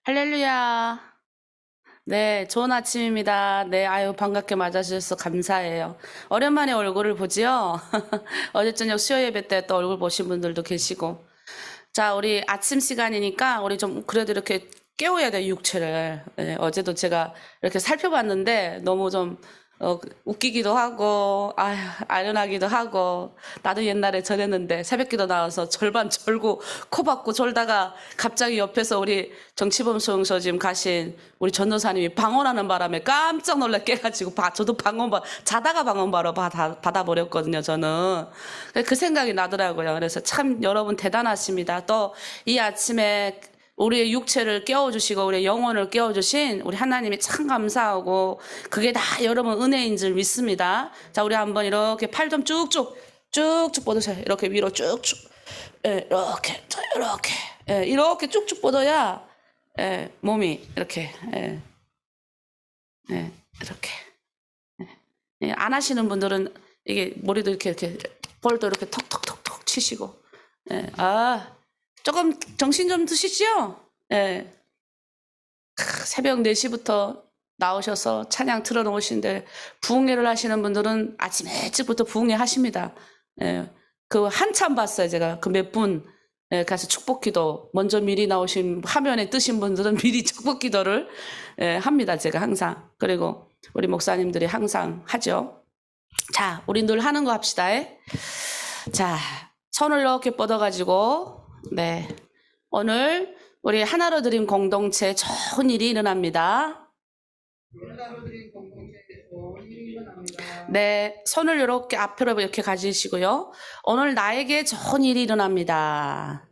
할렐루야. 네, 좋은 아침입니다. 네, 아유, 반갑게 맞아주셔서 감사해요. 오랜만에 얼굴을 보지요? 어제 저녁 수요 예배 때 또 얼굴 보신 분들도 계시고. 자, 우리 아침 시간이니까 우리 좀 그래도 이렇게 깨워야 돼요, 육체를. 네, 어제도 제가 이렇게 살펴봤는데 너무 좀 웃기기도 하고, 아휴, 아련하기도 하고, 나도 옛날에 저랬는데 새벽기도 나와서 절반 절고 코 박고 졸다가 갑자기 옆에서 우리 정치범 수용소짐 가신 우리 전도사님이 방언하는 바람에 깜짝 놀라 깨가지고 저도 자다가 방언 바로 받아버렸거든요, 저는. 그 생각이 나더라고요. 그래서 참 여러분 대단하십니다. 또 이 아침에 우리의 육체를 깨워주시고 우리의 영혼을 깨워주신 우리 하나님이 참 감사하고 그게 다 여러분 은혜인 줄 믿습니다. 자, 우리 한번 이렇게 팔 좀 쭉쭉 뻗으세요. 이렇게 위로 쭉쭉. 예, 이렇게 이렇게 이렇게 쭉쭉 뻗어야 몸이 이렇게 이렇게 안 하시는 분들은 이게 머리도 이렇게 볼도 이렇게 톡톡톡톡 치시고 조금 정신 좀 드시죠? 새벽 4시부터 나오셔서 찬양 틀어놓으신데 부흥회를 하시는 분들은 아침 일찍부터 부흥회 하십니다. 그 한참 봤어요. 제가 그 몇 분 가서 축복기도 먼저 미리 나오신 화면에 뜨신 분들은 미리 축복기도를 합니다. 제가 항상. 그리고 우리 목사님들이 항상 하죠. 자, 우리 늘 하는 거 합시다. 자, 손을 이렇게 뻗어가지고 네, 오늘 우리 하나로 드림 공동체 좋은 일이 일어납니다. 네, 손을 이렇게 앞으로 이렇게 가지시고요. 오늘 나에게 좋은 일이 일어납니다.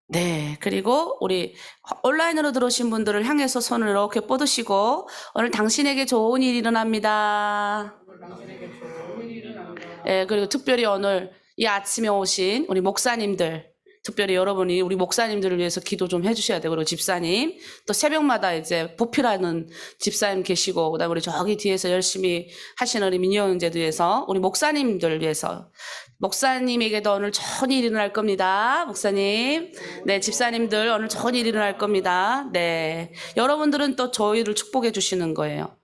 네, 그리고 우리 온라인으로 들어오신 분들을 향해서 손을 이렇게 뻗으시고 오늘 당신에게 좋은 일이 일어납니다. 네, 그리고 특별히 오늘 이 아침에 오신 우리 목사님들, 특별히 여러분이 우리 목사님들을 위해서 기도 좀 해주셔야 돼요. 그리고 집사님, 또 새벽마다 이제 보필하는 집사님 계시고, 그다음에 우리 저기 뒤에서 열심히 하시는 우리 민영 형제도 위해서, 우리 목사님들 위해서, 목사님에게도 오늘 좋은 일이 일어날 겁니다. 목사님, 네, 집사님들 오늘 좋은 일이 일어날 겁니다. 네, 여러분들은 또 저희를 축복해 주시는 거예요.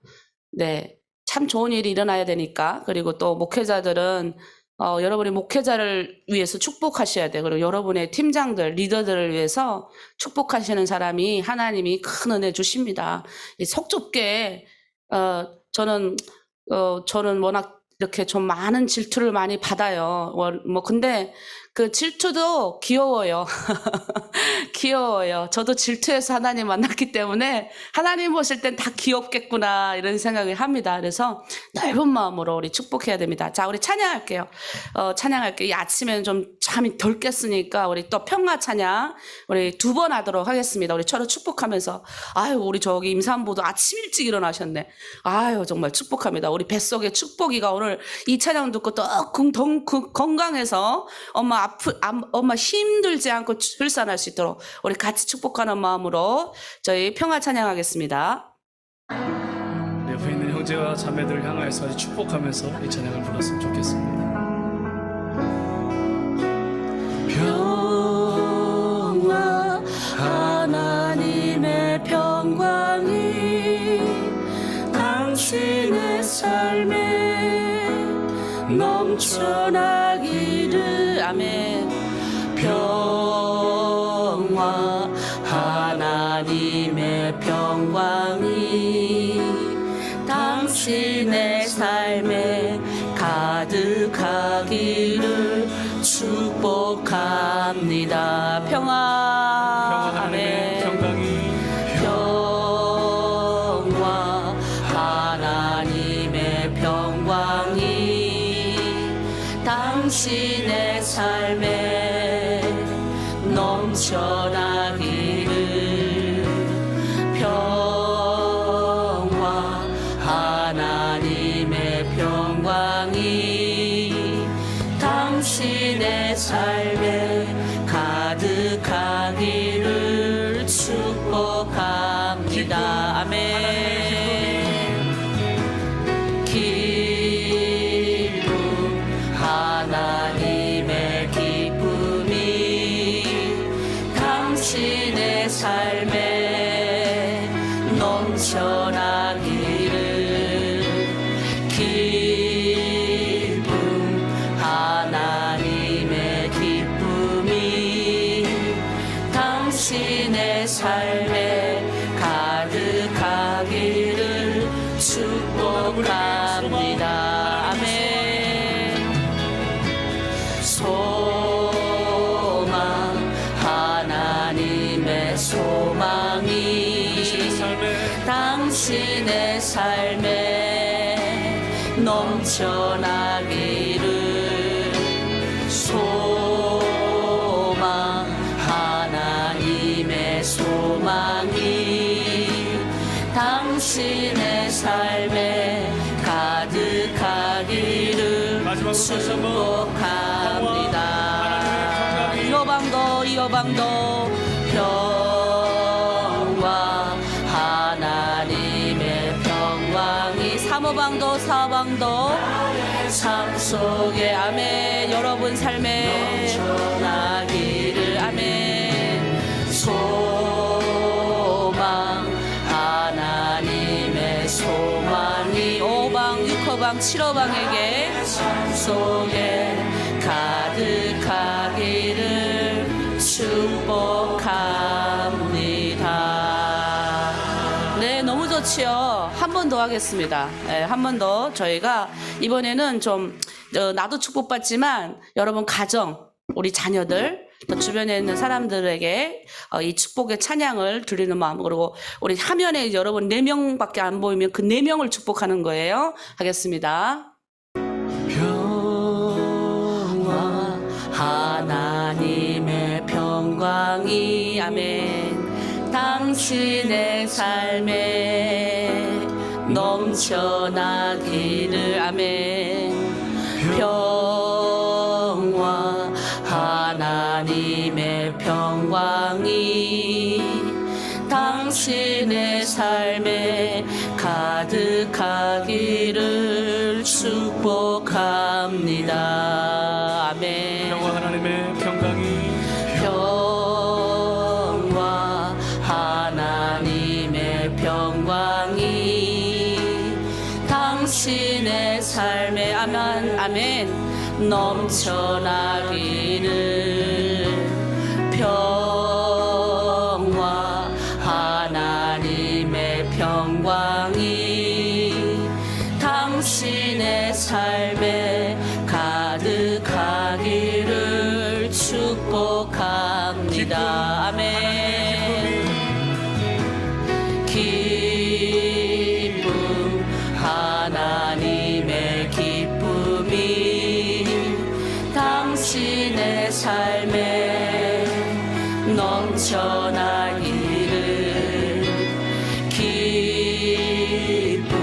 네, 참 좋은 일이 일어나야 되니까. 그리고 또 목회자들은 여러분의 목회자를 위해서 축복하셔야 돼요. 그리고 여러분의 팀장들, 리더들을 위해서 축복하시는 사람이 하나님이 큰 은혜 주십니다. 속 좁게, 저는 워낙 이렇게 좀 많은 질투를 많이 받아요. 근데 그 질투도 귀여워요. 귀여워요. 저도 질투해서 하나님 만났기 때문에 하나님 보실 땐 다 귀엽겠구나 이런 생각을 합니다. 그래서 넓은 마음으로 우리 축복해야 됩니다. 자, 우리 찬양할게요. 찬양할게요. 이 아침에는 좀 잠이 덜 깼으니까 우리 또 평화 찬양 우리 2번 하도록 하겠습니다. 우리 서로 축복하면서 아유, 우리 저기 임산부도 아침 일찍 일어나셨네. 아유, 정말 축복합니다. 우리 뱃속에 축복이가 오늘 이 찬양 듣고 또 건강해서 엄마 힘들지 않고 출산할 수 있도록 우리 같이 축복하는 마음으로 저희 평화 찬양하겠습니다. 내 옆에 있는 형제와 자매들을 향하여서 축복하면서 이 찬양을 불렀으면 좋겠습니다. 평화 하나님의 평강이 당신의 삶에 넘쳐나기를 아멘. 평화 하나님의 평강이 당신의 삶에 가득하기를 축복합니다. 평화 아멘. 평화 하나님의 평강이 당신의 삶에 넘쳐나기를 평화 하나님의 평강이 당신의 삶에 가득하기를 축복합니다. 아멘. 하나님의 기쁨이 당신의 삶에 넘쳐나기를 기쁨 하나님의 기쁨이 당신의 삶에 가득하기를 축복합니다. 아멘. 소망 하나님의 소망이 당신의 삶에 넘쳐나기를 소망 하나님의 소망이 당신의 삶에 가득하기를 축복합니다. 이어방도 평화 하나님의 평강이 사모방도 삶 속에 아멘. 여러분 삶에 나기를 아멘. 소망 하나님의 소망이 5방 6호방 7호방에게 삶 속에 가득하기를 축복합니다. 네, 너무 좋지요. 한 번 더 하겠습니다. 네, 한 번 더 저희가 이번에는 좀 나도 축복받지만 여러분 가정, 우리 자녀들, 또 주변에 있는 사람들에게 이 축복의 찬양을 드리는 마음, 그리고 우리 화면에 여러분 4명밖에 안 보이면 그 4명을 축복하는 거예요. 하겠습니다. 평화 하나님의 평강이 아멘. 당신의 삶에 넘쳐나기를 아멘. 평화 하나님의 평강이 당신의 삶에 가득하기를 축복합니다. 아멘. 평화 하나님의 평강이 평화 하나님의 평강이 당신의 삶에 아멘 넘쳐나기를 평화 하나님의 평강이 당신의 삶에 가득하기를 축복합니다. 아멘. 기쁨 하나님의 기쁨이 당신의 삶에 넘쳐나기를 기쁨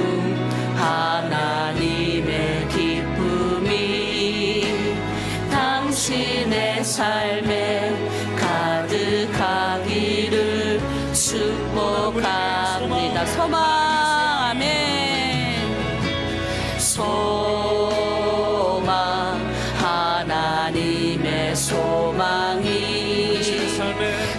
하나님의 기쁨이 당신의 삶에 가득하기를 축복합니다. 소망 아멘. 소망 하나님의 소망이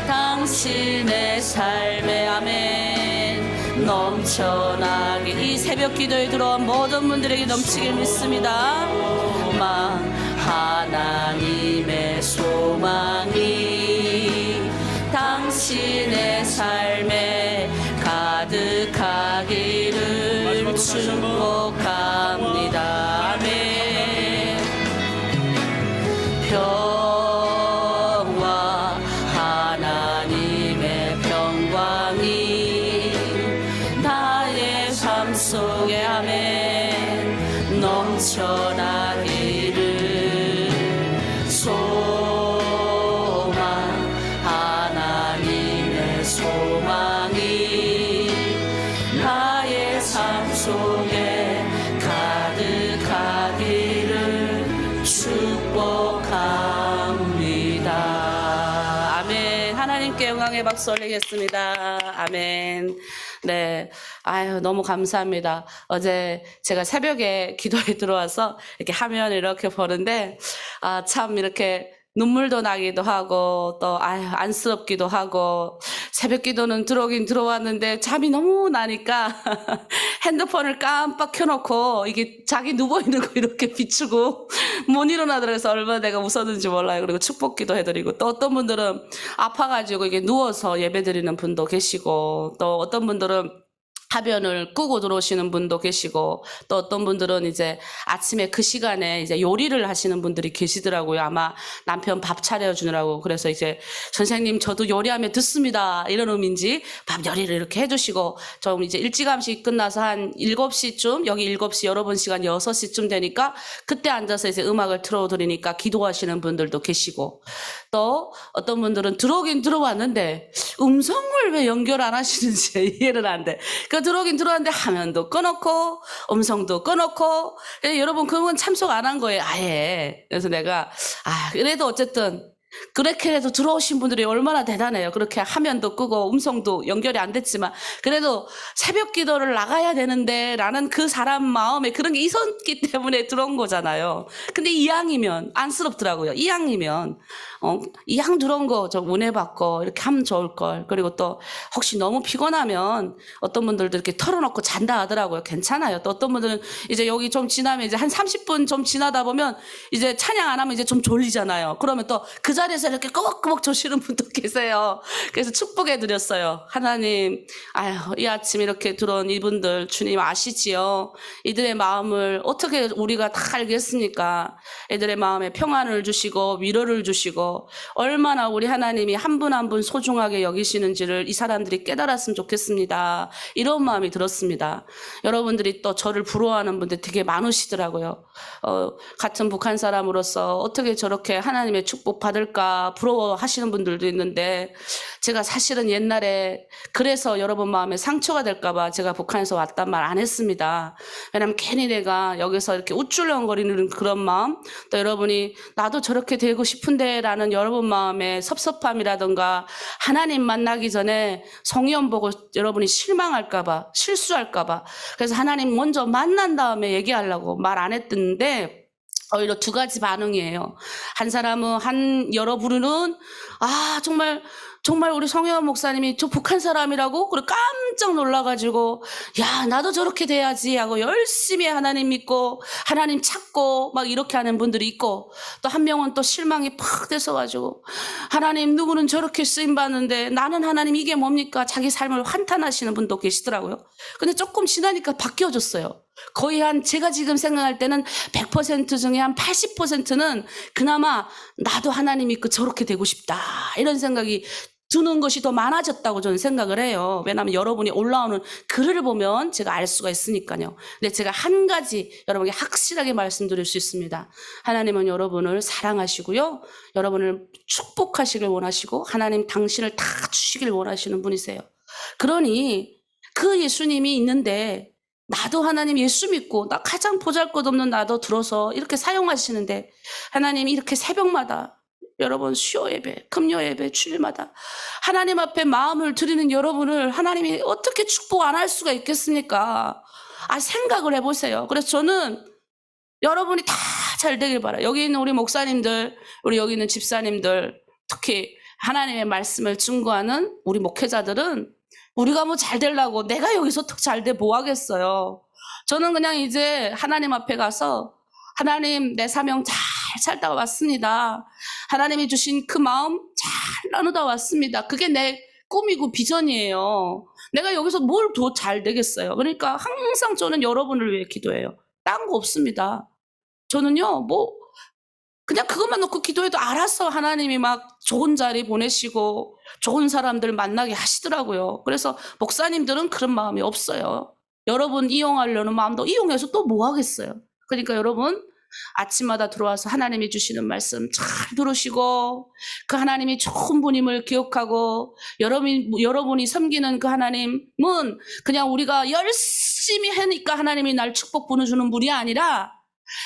당신의 삶에 아멘 넘쳐나기 이 새벽 기도에 들어온 모든 분들에게 넘치길 믿습니다. 소망 하나님의 소망이 당신의 삶에 가득하기를 축복합니다. 아멘. 평화 하나님의 평강이 나의 삶 속에 아멘 넘쳐나기를 소망 하나님의 소망이 나의 삶 속에 가득하기를 축복합니다. 아멘. 하나님께 영광의 박수 올리겠습니다. 아멘. 네. 아유, 너무 감사합니다. 어제 제가 새벽에 기도에 들어와서 이렇게 화면을 이렇게 보는데, 참 이렇게 눈물도 나기도 하고 또 아유 안쓰럽기도 하고 새벽 기도는 들어오긴 들어왔는데 잠이 너무 나니까 핸드폰을 깜빡 켜놓고 이게 자기 누워있는 거 이렇게 비추고 못 일어나더라고요. 그래서 얼마나 내가 웃었는지 몰라요. 그리고 축복 기도 해드리고 또 어떤 분들은 아파가지고 이게 누워서 예배드리는 분도 계시고 또 어떤 분들은 화변을 끄고 들어오시는 분도 계시고 또 어떤 분들은 이제 아침에 그 시간에 이제 요리를 하시는 분들이 계시더라고요. 아마 남편 밥 차려주느라고. 그래서 이제 선생님 저도 요리하면 듣습니다. 이런 의미인지 밥 요리를 이렇게 해주시고 좀 이제 일찌감치 끝나서 한 7시쯤 여기 7시 여러분 시간 6시쯤 되니까 그때 앉아서 이제 음악을 틀어드리니까 기도하시는 분들도 계시고 또 어떤 분들은 들어오긴 들어왔는데 음성을 왜 연결 안 하시는지 이해를 안 돼. 들어오긴 들어왔는데 화면도 꺼놓고 음성도 꺼놓고 여러분 그건 참석 안 한 거예요 아예. 그래서 내가 그래도 어쨌든 그렇게 해도 들어오신 분들이 얼마나 대단해요. 그렇게 화면도 끄고 음성도 연결이 안 됐지만 그래도 새벽 기도를 나가야 되는데 라는 그 사람 마음에 그런 게 있었기 때문에 들어온 거잖아요. 근데 이왕이면 안쓰럽더라고요. 이왕이면 이왕 들어온 거 좀 은혜 받고 이렇게 하면 좋을 걸. 그리고 또 혹시 너무 피곤하면 어떤 분들도 이렇게 털어놓고 잔다 하더라고요. 괜찮아요. 또 어떤 분들은 이제 여기 좀 지나면 이제 한 30분 좀 지나다 보면 이제 찬양 안 하면 이제 좀 졸리잖아요. 그러면 또 그 자리에서 이렇게 꼬박꼬박 조시는 분도 계세요. 그래서 축복해 드렸어요. 하나님, 이 아침 이렇게 들어온 이분들 주님 아시지요? 이들의 마음을 어떻게 우리가 다 알겠습니까? 이들의 마음에 평안을 주시고 위로를 주시고 얼마나 우리 하나님이 한 분 한 분 소중하게 여기시는지를 이 사람들이 깨달았으면 좋겠습니다. 이런 마음이 들었습니다. 여러분들이 또 저를 부러워하는 분들 되게 많으시더라고요. 같은 북한 사람으로서 어떻게 저렇게 하나님의 축복 받을까 부러워하시는 분들도 있는데 제가 사실은 옛날에 그래서 여러분 마음에 상처가 될까봐 제가 북한에서 왔단 말 안 했습니다. 왜냐면 괜히 내가 여기서 이렇게 우쭐렁거리는 그런 마음 또 여러분이 나도 저렇게 되고 싶은데 라는 여러분 마음의 섭섭함이라든가 하나님 만나기 전에 성경 보고 여러분이 실망할까봐 실수할까봐 그래서 하나님 먼저 만난 다음에 얘기하려고 말 안 했는데 오히려 두 가지 반응이에요. 한 사람은 여러분은 정말 우리 성혜원 목사님이 저 북한 사람이라고? 그리고 깜짝 놀라가지고 야 나도 저렇게 돼야지 하고 열심히 하나님 믿고 하나님 찾고 막 이렇게 하는 분들이 있고 또 한 명은 또 실망이 팍 돼서가지고 하나님 누구는 저렇게 쓰임받는데 나는 하나님 이게 뭡니까? 자기 삶을 환탄하시는 분도 계시더라고요. 근데 조금 지나니까 바뀌어졌어요. 거의 제가 지금 생각할 때는 100% 중에 한 80%는 그나마 나도 하나님 믿고 저렇게 되고 싶다 이런 생각이 드는 것이 더 많아졌다고 저는 생각을 해요. 왜냐하면 여러분이 올라오는 글을 보면 제가 알 수가 있으니까요. 근데 제가 한 가지 여러분에게 확실하게 말씀드릴 수 있습니다. 하나님은 여러분을 사랑하시고요. 여러분을 축복하시길 원하시고 하나님 당신을 다 주시길 원하시는 분이세요. 그러니 그 예수님이 있는데 나도 하나님 예수 믿고 나 가장 보잘것없는 나도 들어서 이렇게 사용하시는데 하나님이 이렇게 새벽마다 여러분 수요 예배, 금요 예배, 주일마다 하나님 앞에 마음을 드리는 여러분을 하나님이 어떻게 축복 안 할 수가 있겠습니까? 생각을 해보세요. 그래서 저는 여러분이 다 잘 되길 바라요. 여기 있는 우리 목사님들, 우리 여기 있는 집사님들, 특히 하나님의 말씀을 증거하는 우리 목회자들은 우리가 뭐 잘 되려고 내가 여기서 더 잘 돼 뭐 하겠어요. 저는 그냥 이제 하나님 앞에 가서 하나님 내 사명 잘 살다 왔습니다. 하나님이 주신 그 마음 잘 나누다 왔습니다. 그게 내 꿈이고 비전이에요. 내가 여기서 뭘 더 잘 되겠어요. 그러니까 항상 저는 여러분을 위해 기도해요. 딴 거 없습니다. 저는요 그냥 그것만 놓고 기도해도 알아서 하나님이 막 좋은 자리 보내시고 좋은 사람들 만나게 하시더라고요. 그래서 목사님들은 그런 마음이 없어요. 여러분 이용하려는 마음도 이용해서 또 뭐 하겠어요. 그러니까 여러분 아침마다 들어와서 하나님이 주시는 말씀 잘 들으시고 그 하나님이 좋은 분임을 기억하고 여러분이 섬기는 그 하나님은 그냥 우리가 열심히 하니까 하나님이 날 축복 보내주는 분이 아니라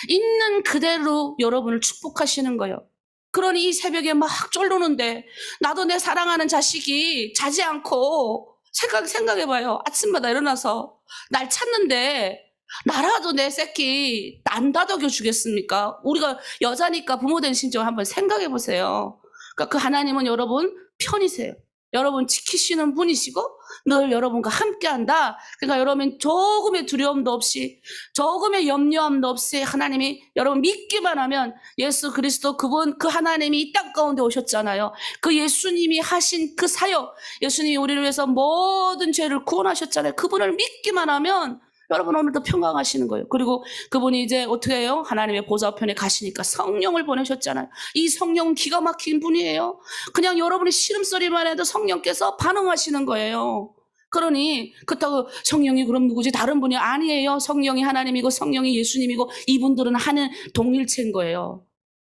있는 그대로 여러분을 축복하시는 거예요. 그러니 이 새벽에 막 쫄르는데 나도 내 사랑하는 자식이 자지 않고 생각해봐요. 아침마다 일어나서 날 찾는데 나라도 내 새끼 안 다독여 주겠습니까? 우리가 여자니까 부모된 심정을 한번 생각해 보세요. 그러니까 그 하나님은 여러분 편이세요. 여러분 지키시는 분이시고 늘 여러분과 함께한다. 그러니까 여러분 조금의 두려움도 없이 조금의 염려함도 없이 하나님이 여러분 믿기만 하면 예수 그리스도 그분 그 하나님이 이 땅 가운데 오셨잖아요. 그 예수님이 하신 그 사역, 예수님이 우리를 위해서 모든 죄를 구원하셨잖아요. 그분을 믿기만 하면 여러분 오늘도 평강하시는 거예요. 그리고 그분이 이제 어떻게 해요? 하나님의 보좌편에 가시니까 성령을 보내셨잖아요. 이 성령은 기가 막힌 분이에요. 그냥 여러분의 시름소리만 해도 성령께서 반응하시는 거예요. 그러니 그렇다고 성령이 그럼 누구지? 다른 분이 아니에요. 성령이 하나님이고 성령이 예수님이고 이분들은 하는 동일체인 거예요.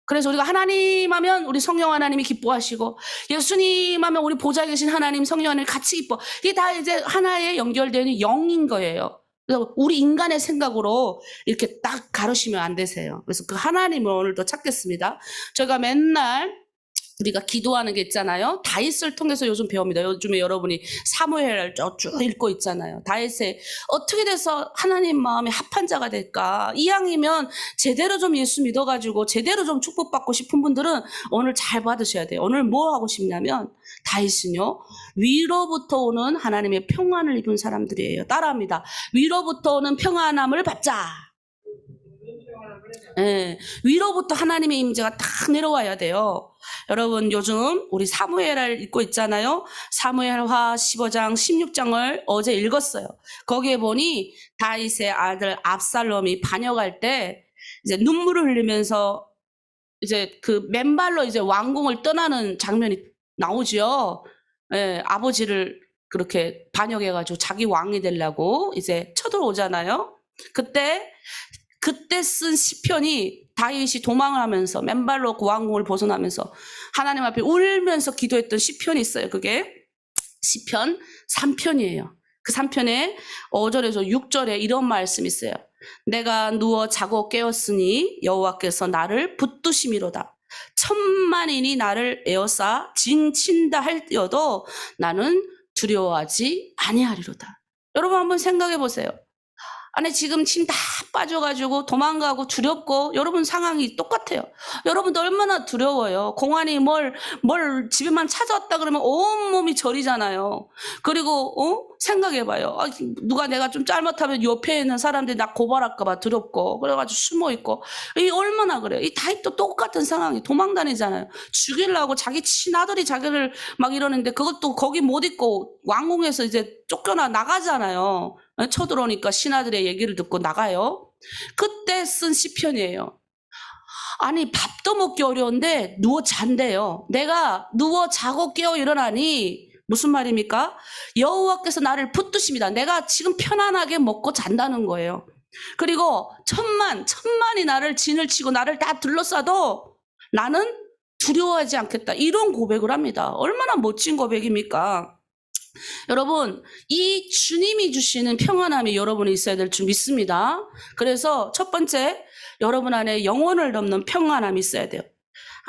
그래서 우리가 하나님 하면 우리 성령 하나님이 기뻐하시고 예수님 하면 우리 보좌에 계신 하나님 성령 하나님 같이 기뻐. 이게 다 이제 하나에 연결되는 영인 거예요. 그래서 우리 인간의 생각으로 이렇게 딱 가르시면 안 되세요. 그래서 그 하나님을 오늘도 찾겠습니다. 저희가 맨날 우리가 기도하는 게 있잖아요. 다윗을 통해서 요즘 배웁니다. 요즘에 여러분이 사무엘을 쭉 읽고 있잖아요. 다윗에 어떻게 돼서 하나님 마음에 합한 자가 될까? 이왕이면 제대로 좀 예수 믿어가지고 제대로 좀 축복받고 싶은 분들은 오늘 잘 받으셔야 돼요. 오늘 뭐 하고 싶냐면 다윗은요. 위로부터 오는 하나님의 평안을 입은 사람들이에요. 따라합니다. 위로부터 오는 평안함을 받자. 예, 위로부터 하나님의 임재가 딱 내려와야 돼요. 여러분 요즘 우리 사무엘을 읽고 있잖아요. 사무엘하 15장 16장을 어제 읽었어요. 거기에 보니 다윗의 아들 압살롬이 반역할 때 이제 눈물을 흘리면서 이제 그 맨발로 이제 왕궁을 떠나는 장면이 나오죠. 예, 아버지를 그렇게 반역해가지고 자기 왕이 되려고 이제 쳐들어오잖아요. 그때 쓴 시편이 다윗이 도망을 하면서 맨발로 그 왕궁을 벗어나면서 하나님 앞에 울면서 기도했던 시편이 있어요. 그게 시편 3편이에요. 그 3편에 5절에서 6절에 이런 말씀이 있어요. 내가 누워 자고 깨었으니 여호와께서 나를 붙드심이로다. 천만인이 나를 에워싸 진친다 할지어도 나는 두려워하지 아니하리로다. 여러분 한번 생각해 보세요. 안에 지금 침 다 빠져가지고 도망가고 두렵고 여러분 상황이 똑같아요. 여러분도 얼마나 두려워요. 공안이 뭘 집에만 찾아왔다 그러면 온몸이 저리잖아요. 그리고 생각해봐요. 누가 내가 좀 잘못하면 옆에 있는 사람들이 나 고발할까봐 두렵고 그래가지고 숨어있고 이 얼마나 그래요. 이 다윗도 똑같은 상황이 도망다니잖아요. 죽이려고 자기 친아들이 자기를 막 이러는데 그것도 거기 못 있고 왕궁에서 이제 쫓겨나 나가잖아요. 쳐들어오니까 신하들의 얘기를 듣고 나가요. 그때 쓴 시편이에요. 아니 밥도 먹기 어려운데 누워 잔대요. 내가 누워 자고 깨어 일어나니 무슨 말입니까? 여호와께서 나를 붙드십니다. 내가 지금 편안하게 먹고 잔다는 거예요. 그리고 천만이 나를 진을 치고 나를 다 둘러싸도 나는 두려워하지 않겠다. 이런 고백을 합니다. 얼마나 멋진 고백입니까? 여러분 이 주님이 주시는 평안함이 여러분이 있어야 될 줄 믿습니다. 그래서 첫 번째 여러분 안에 영혼을 넘는 평안함이 있어야 돼요.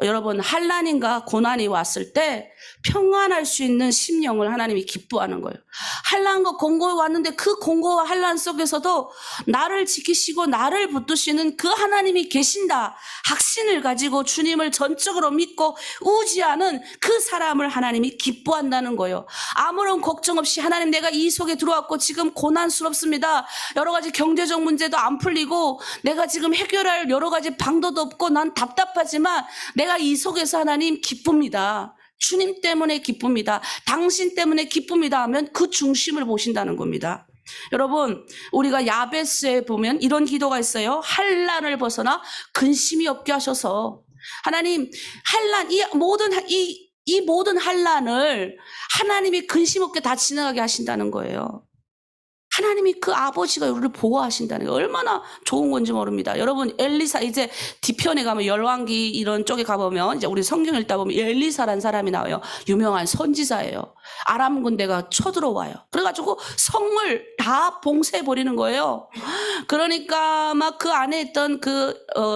여러분 환난인가 고난이 왔을 때 평안할 수 있는 심령을 하나님이 기뻐하는 거예요. 환난과 공고가 왔는데 그 공고와 환난 속에서도 나를 지키시고 나를 붙드시는 그 하나님이 계신다. 확신을 가지고 주님을 전적으로 믿고 의지하는 그 사람을 하나님이 기뻐한다는 거예요. 아무런 걱정 없이 하나님 내가 이 속에 들어왔고 지금 고난스럽습니다. 여러 가지 경제적 문제도 안 풀리고 내가 지금 해결할 여러 가지 방도도 없고 난 답답하지만 내가 이 속에서 하나님 기쁩니다. 주님 때문에 기쁩니다. 당신 때문에 기쁩니다 하면 그 중심을 보신다는 겁니다. 여러분 우리가 야베스에 보면 이런 기도가 있어요. 환난을 벗어나 근심이 없게 하셔서 하나님 환난 이 모든 환난을 하나님이 근심 없게 다 지나가게 하신다는 거예요. 하나님이 그 아버지가 우리를 보호하신다는 게 얼마나 좋은 건지 모릅니다. 여러분 엘리사 이제 뒤편에 가면 열왕기 이런 쪽에 가보면 이제 우리 성경 읽다 보면 엘리사라는 사람이 나와요. 유명한 선지자예요. 아람 군대가 쳐들어와요. 그래가지고 성을 다 봉쇄해 버리는 거예요. 그러니까 막 그 안에 있던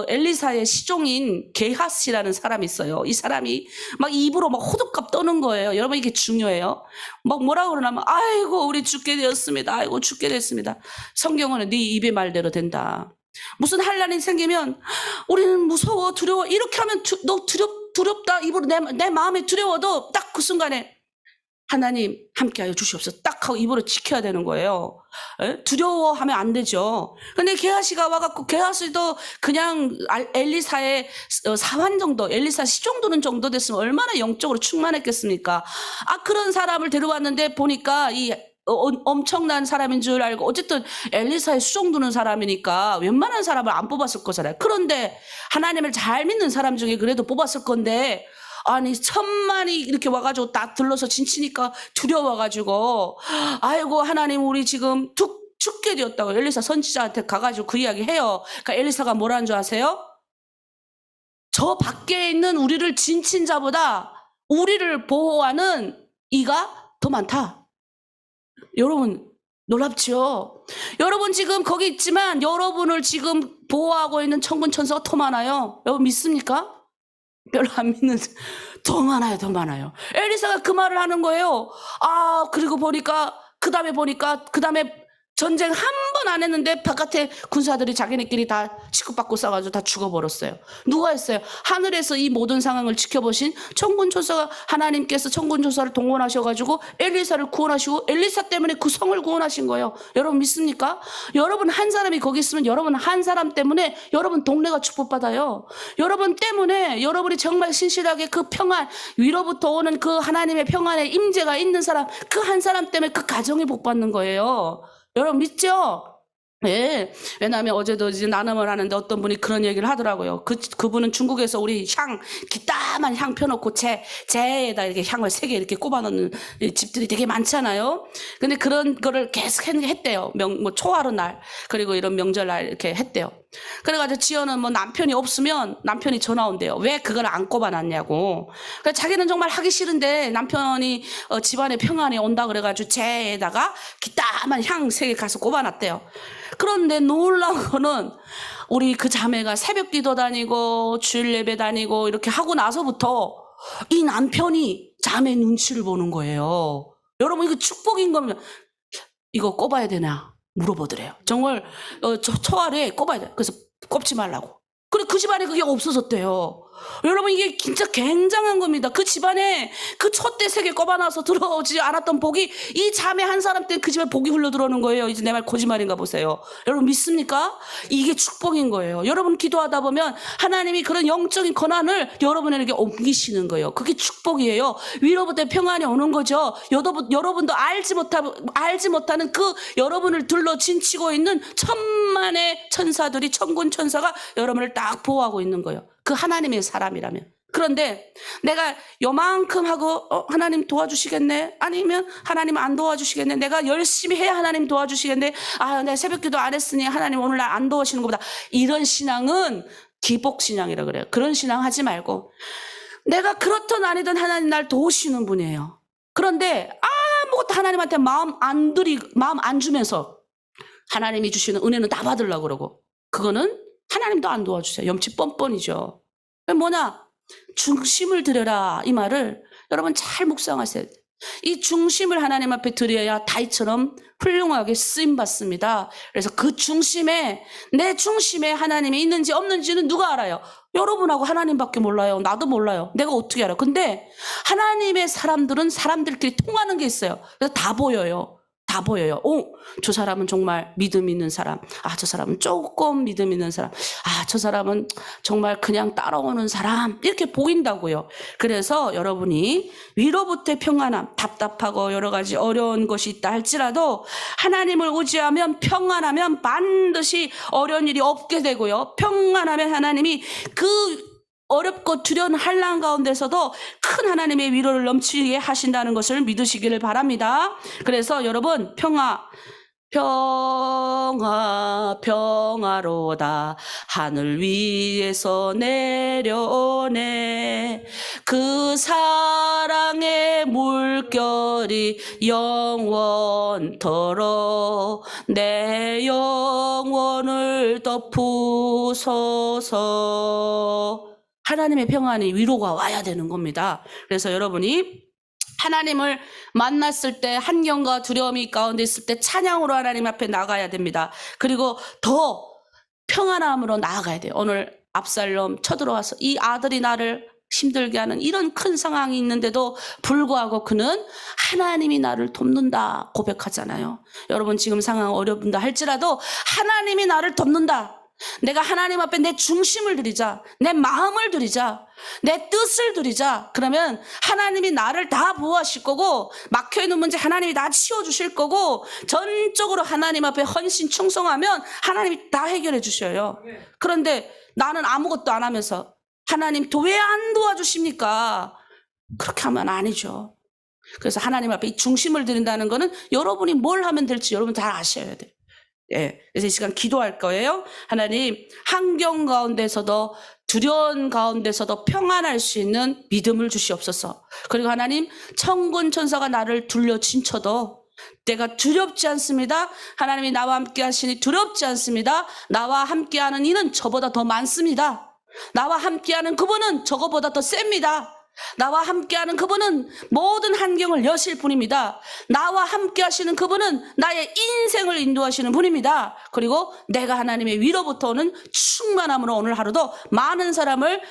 엘리사의 시종인 게하시라는 사람이 있어요. 이 사람이 막 입으로 막 호들갑 떠는 거예요. 여러분 이게 중요해요. 막 뭐라고 그러냐면 아이고 우리 죽게 되었습니다. 아이고 죽게 됐습니다. 성경은 네 입의 말대로 된다. 무슨 환란이 생기면 우리는 무서워 두려워 이렇게 하면 너 두렵다 입으로 내 마음에 두려워도 딱 그 순간에 하나님 함께하여 주시옵소서 딱 하고 입으로 지켜야 되는 거예요. 두려워하면 안 되죠. 근데 게하시가 와갖고 게하시도 그냥 엘리사의 사환 정도, 엘리사 시 정도 됐으면 얼마나 영적으로 충만했겠습니까? 그런 사람을 데려왔는데 보니까 엄청난 사람인 줄 알고 어쨌든 엘리사의 수종 두는 사람이니까 웬만한 사람을 안 뽑았을 거잖아요. 그런데 하나님을 잘 믿는 사람 중에 그래도 뽑았을 건데 아니 천만이 이렇게 와가지고 딱 들러서 진치니까 두려워가지고 아이고 하나님 우리 지금 죽게 되었다고 엘리사 선지자한테 가가지고 그 이야기 해요. 그러니까 엘리사가 뭐라는 줄 아세요? 저 밖에 있는 우리를 진친 자보다 우리를 보호하는 이가 더 많다. 여러분 놀랍죠? 여러분 지금 거기 있지만 여러분을 지금 보호하고 있는 천군 천사가 더 많아요. 여러분 믿습니까? 별로 안 믿는 더 많아요. 엘리사가 그 말을 하는 거예요. 그리고 보니까 그 다음에 전쟁 한 번 안 했는데 바깥에 군사들이 자기네끼리 다 치고받고 싸가지고 다 죽어버렸어요. 누가 했어요? 하늘에서 이 모든 상황을 지켜보신 천군천사가 하나님께서 천군천사를 동원하셔가지고 엘리사를 구원하시고 엘리사 때문에 그 성을 구원하신 거예요. 여러분 믿습니까? 여러분 한 사람이 거기 있으면 여러분 한 사람 때문에 여러분 동네가 축복받아요. 여러분 때문에 여러분이 정말 신실하게 그 평안 위로부터 오는 그 하나님의 평안의 임재가 있는 사람 그 한 사람 때문에 그 가정이 복받는 거예요. 여러분 믿죠? 네. 왜냐하면 어제도 이제 나눔을 하는데 어떤 분이 그런 얘기를 하더라고요. 그분은 중국에서 우리 기따만 향 펴놓고 재에다 이렇게 향을 3개 이렇게 꼽아놓는 집들이 되게 많잖아요. 근데 그런 거를 계속 했대요. 초하루 날, 그리고 이런 명절날 이렇게 했대요. 그래가지고 지연은 뭐 남편이 없으면 남편이 전화 온대요. 왜 그걸 안 꼽아놨냐고. 그래서 자기는 정말 하기 싫은데 남편이 집안에 평안이 온다 그래가지고 재에다가 기따만 향 3개 가서 꼽아놨대요. 그런데 놀라운 거는 우리 그 자매가 새벽 기도 다니고 주일 예배 다니고 이렇게 하고 나서부터 이 남편이 자매 눈치를 보는 거예요. 여러분 이거 축복인 거면 이거 꼽아야 되나 물어보더래요. 정말 초하루에 꼽아야 돼. 그래서 꼽지 말라고. 그래 그 집안에 그게 없어졌대요. 여러분 이게 진짜 굉장한 겁니다. 그 집안에 그 촛대 3개 꼽아놔서 들어오지 않았던 복이 이 자매 한 사람 때 그 집에 복이 흘러 들어오는 거예요. 이제 내 말 거짓말인가 보세요. 여러분 믿습니까? 이게 축복인 거예요. 여러분 기도하다 보면 하나님이 그런 영적인 권한을 여러분에게 옮기시는 거예요. 그게 축복이에요. 위로부터 평안이 오는 거죠. 여러분도 알지 못하는 그 여러분을 둘러 진치고 있는 천만의 천사들이 천군 천사가 여러분을 딱 보호하고 있는 거예요. 그 하나님의 사람이라면. 그런데 내가 요만큼 하고 하나님 도와주시겠네? 아니면 하나님 안 도와주시겠네? 내가 열심히 해야 하나님 도와주시겠네? 내가 새벽기도 안 했으니 하나님 오늘날 안 도와주시는 것보다 이런 신앙은 기복신앙이라고 그래요. 그런 신앙 하지 말고 내가 그렇든 아니든 하나님 날 도우시는 분이에요. 그런데 아무것도 하나님한테 마음 안 주면서 하나님이 주시는 은혜는 다 받으려고 그러고 그거는 하나님도 안 도와주세요. 염치 뻔뻔이죠. 뭐냐? 중심을 드려라 이 말을 여러분 잘 묵상하세요. 이 중심을 하나님 앞에 드려야 다윗처럼 훌륭하게 쓰임받습니다. 그래서 그 중심에 내 중심에 하나님이 있는지 없는지는 누가 알아요? 여러분하고 하나님밖에 몰라요. 나도 몰라요. 내가 어떻게 알아? 근데 하나님의 사람들은 사람들끼리 통하는 게 있어요. 그래서 다 보여요. 저 사람은 정말 믿음 있는 사람. 저 사람은 조금 믿음 있는 사람. 저 사람은 정말 그냥 따라오는 사람. 이렇게 보인다고요. 그래서 여러분이 위로부터의 평안함, 답답하고 여러 가지 어려운 것이 있다 할지라도 하나님을 의지하면 평안하면 반드시 어려운 일이 없게 되고요. 평안하면 하나님이 그 어렵고 두려운 환난 가운데서도 큰 하나님의 위로를 넘치게 하신다는 것을 믿으시기를 바랍니다. 그래서 여러분 평화로다 하늘 위에서 내려오네 그 사랑의 물결이 영원토록 내 영혼을 덮으소서. 하나님의 평안이 위로가 와야 되는 겁니다. 그래서 여러분이 하나님을 만났을 때 한경과 두려움이 가운데 있을 때 찬양으로 하나님 앞에 나가야 됩니다. 그리고 더 평안함으로 나아가야 돼요. 오늘 압살롬 쳐들어와서 이 아들이 나를 힘들게 하는 이런 큰 상황이 있는데도 불구하고 그는 하나님이 나를 돕는다 고백하잖아요. 여러분 지금 상황 어렵다 할지라도 하나님이 나를 돕는다. 내가 하나님 앞에 내 중심을 드리자, 내 마음을 드리자, 내 뜻을 드리자. 그러면 하나님이 나를 다 보호하실 거고, 막혀있는 문제 하나님이 다 치워주실 거고, 전적으로 하나님 앞에 헌신 충성하면 하나님이 다 해결해 주셔요. 그런데 나는 아무것도 안 하면서 하나님 왜 안 도와주십니까? 그렇게 하면 아니죠. 그래서 하나님 앞에 이 중심을 드린다는 거는 여러분이 뭘 하면 될지 여러분 잘 아셔야 돼요. 예, 그래서 이 시간 기도할 거예요. 하나님, 환경 가운데서도 두려운 가운데서도 평안할 수 있는 믿음을 주시옵소서. 그리고 하나님, 천군 천사가 나를 둘러 진쳐도 내가 두렵지 않습니다. 하나님이 나와 함께 하시니 두렵지 않습니다. 나와 함께하는 이는 저보다 더 많습니다. 나와 함께하는 그분은 저거보다 더 셉니다. 나와 함께하는 그분은 모든 환경을 여실 분입니다. 나와 함께 하시는 그분은 나의 인생을 인도하시는 분입니다. 그리고 내가 하나님의 위로부터 오는 충만함으로 오늘 하루도 많은 사람을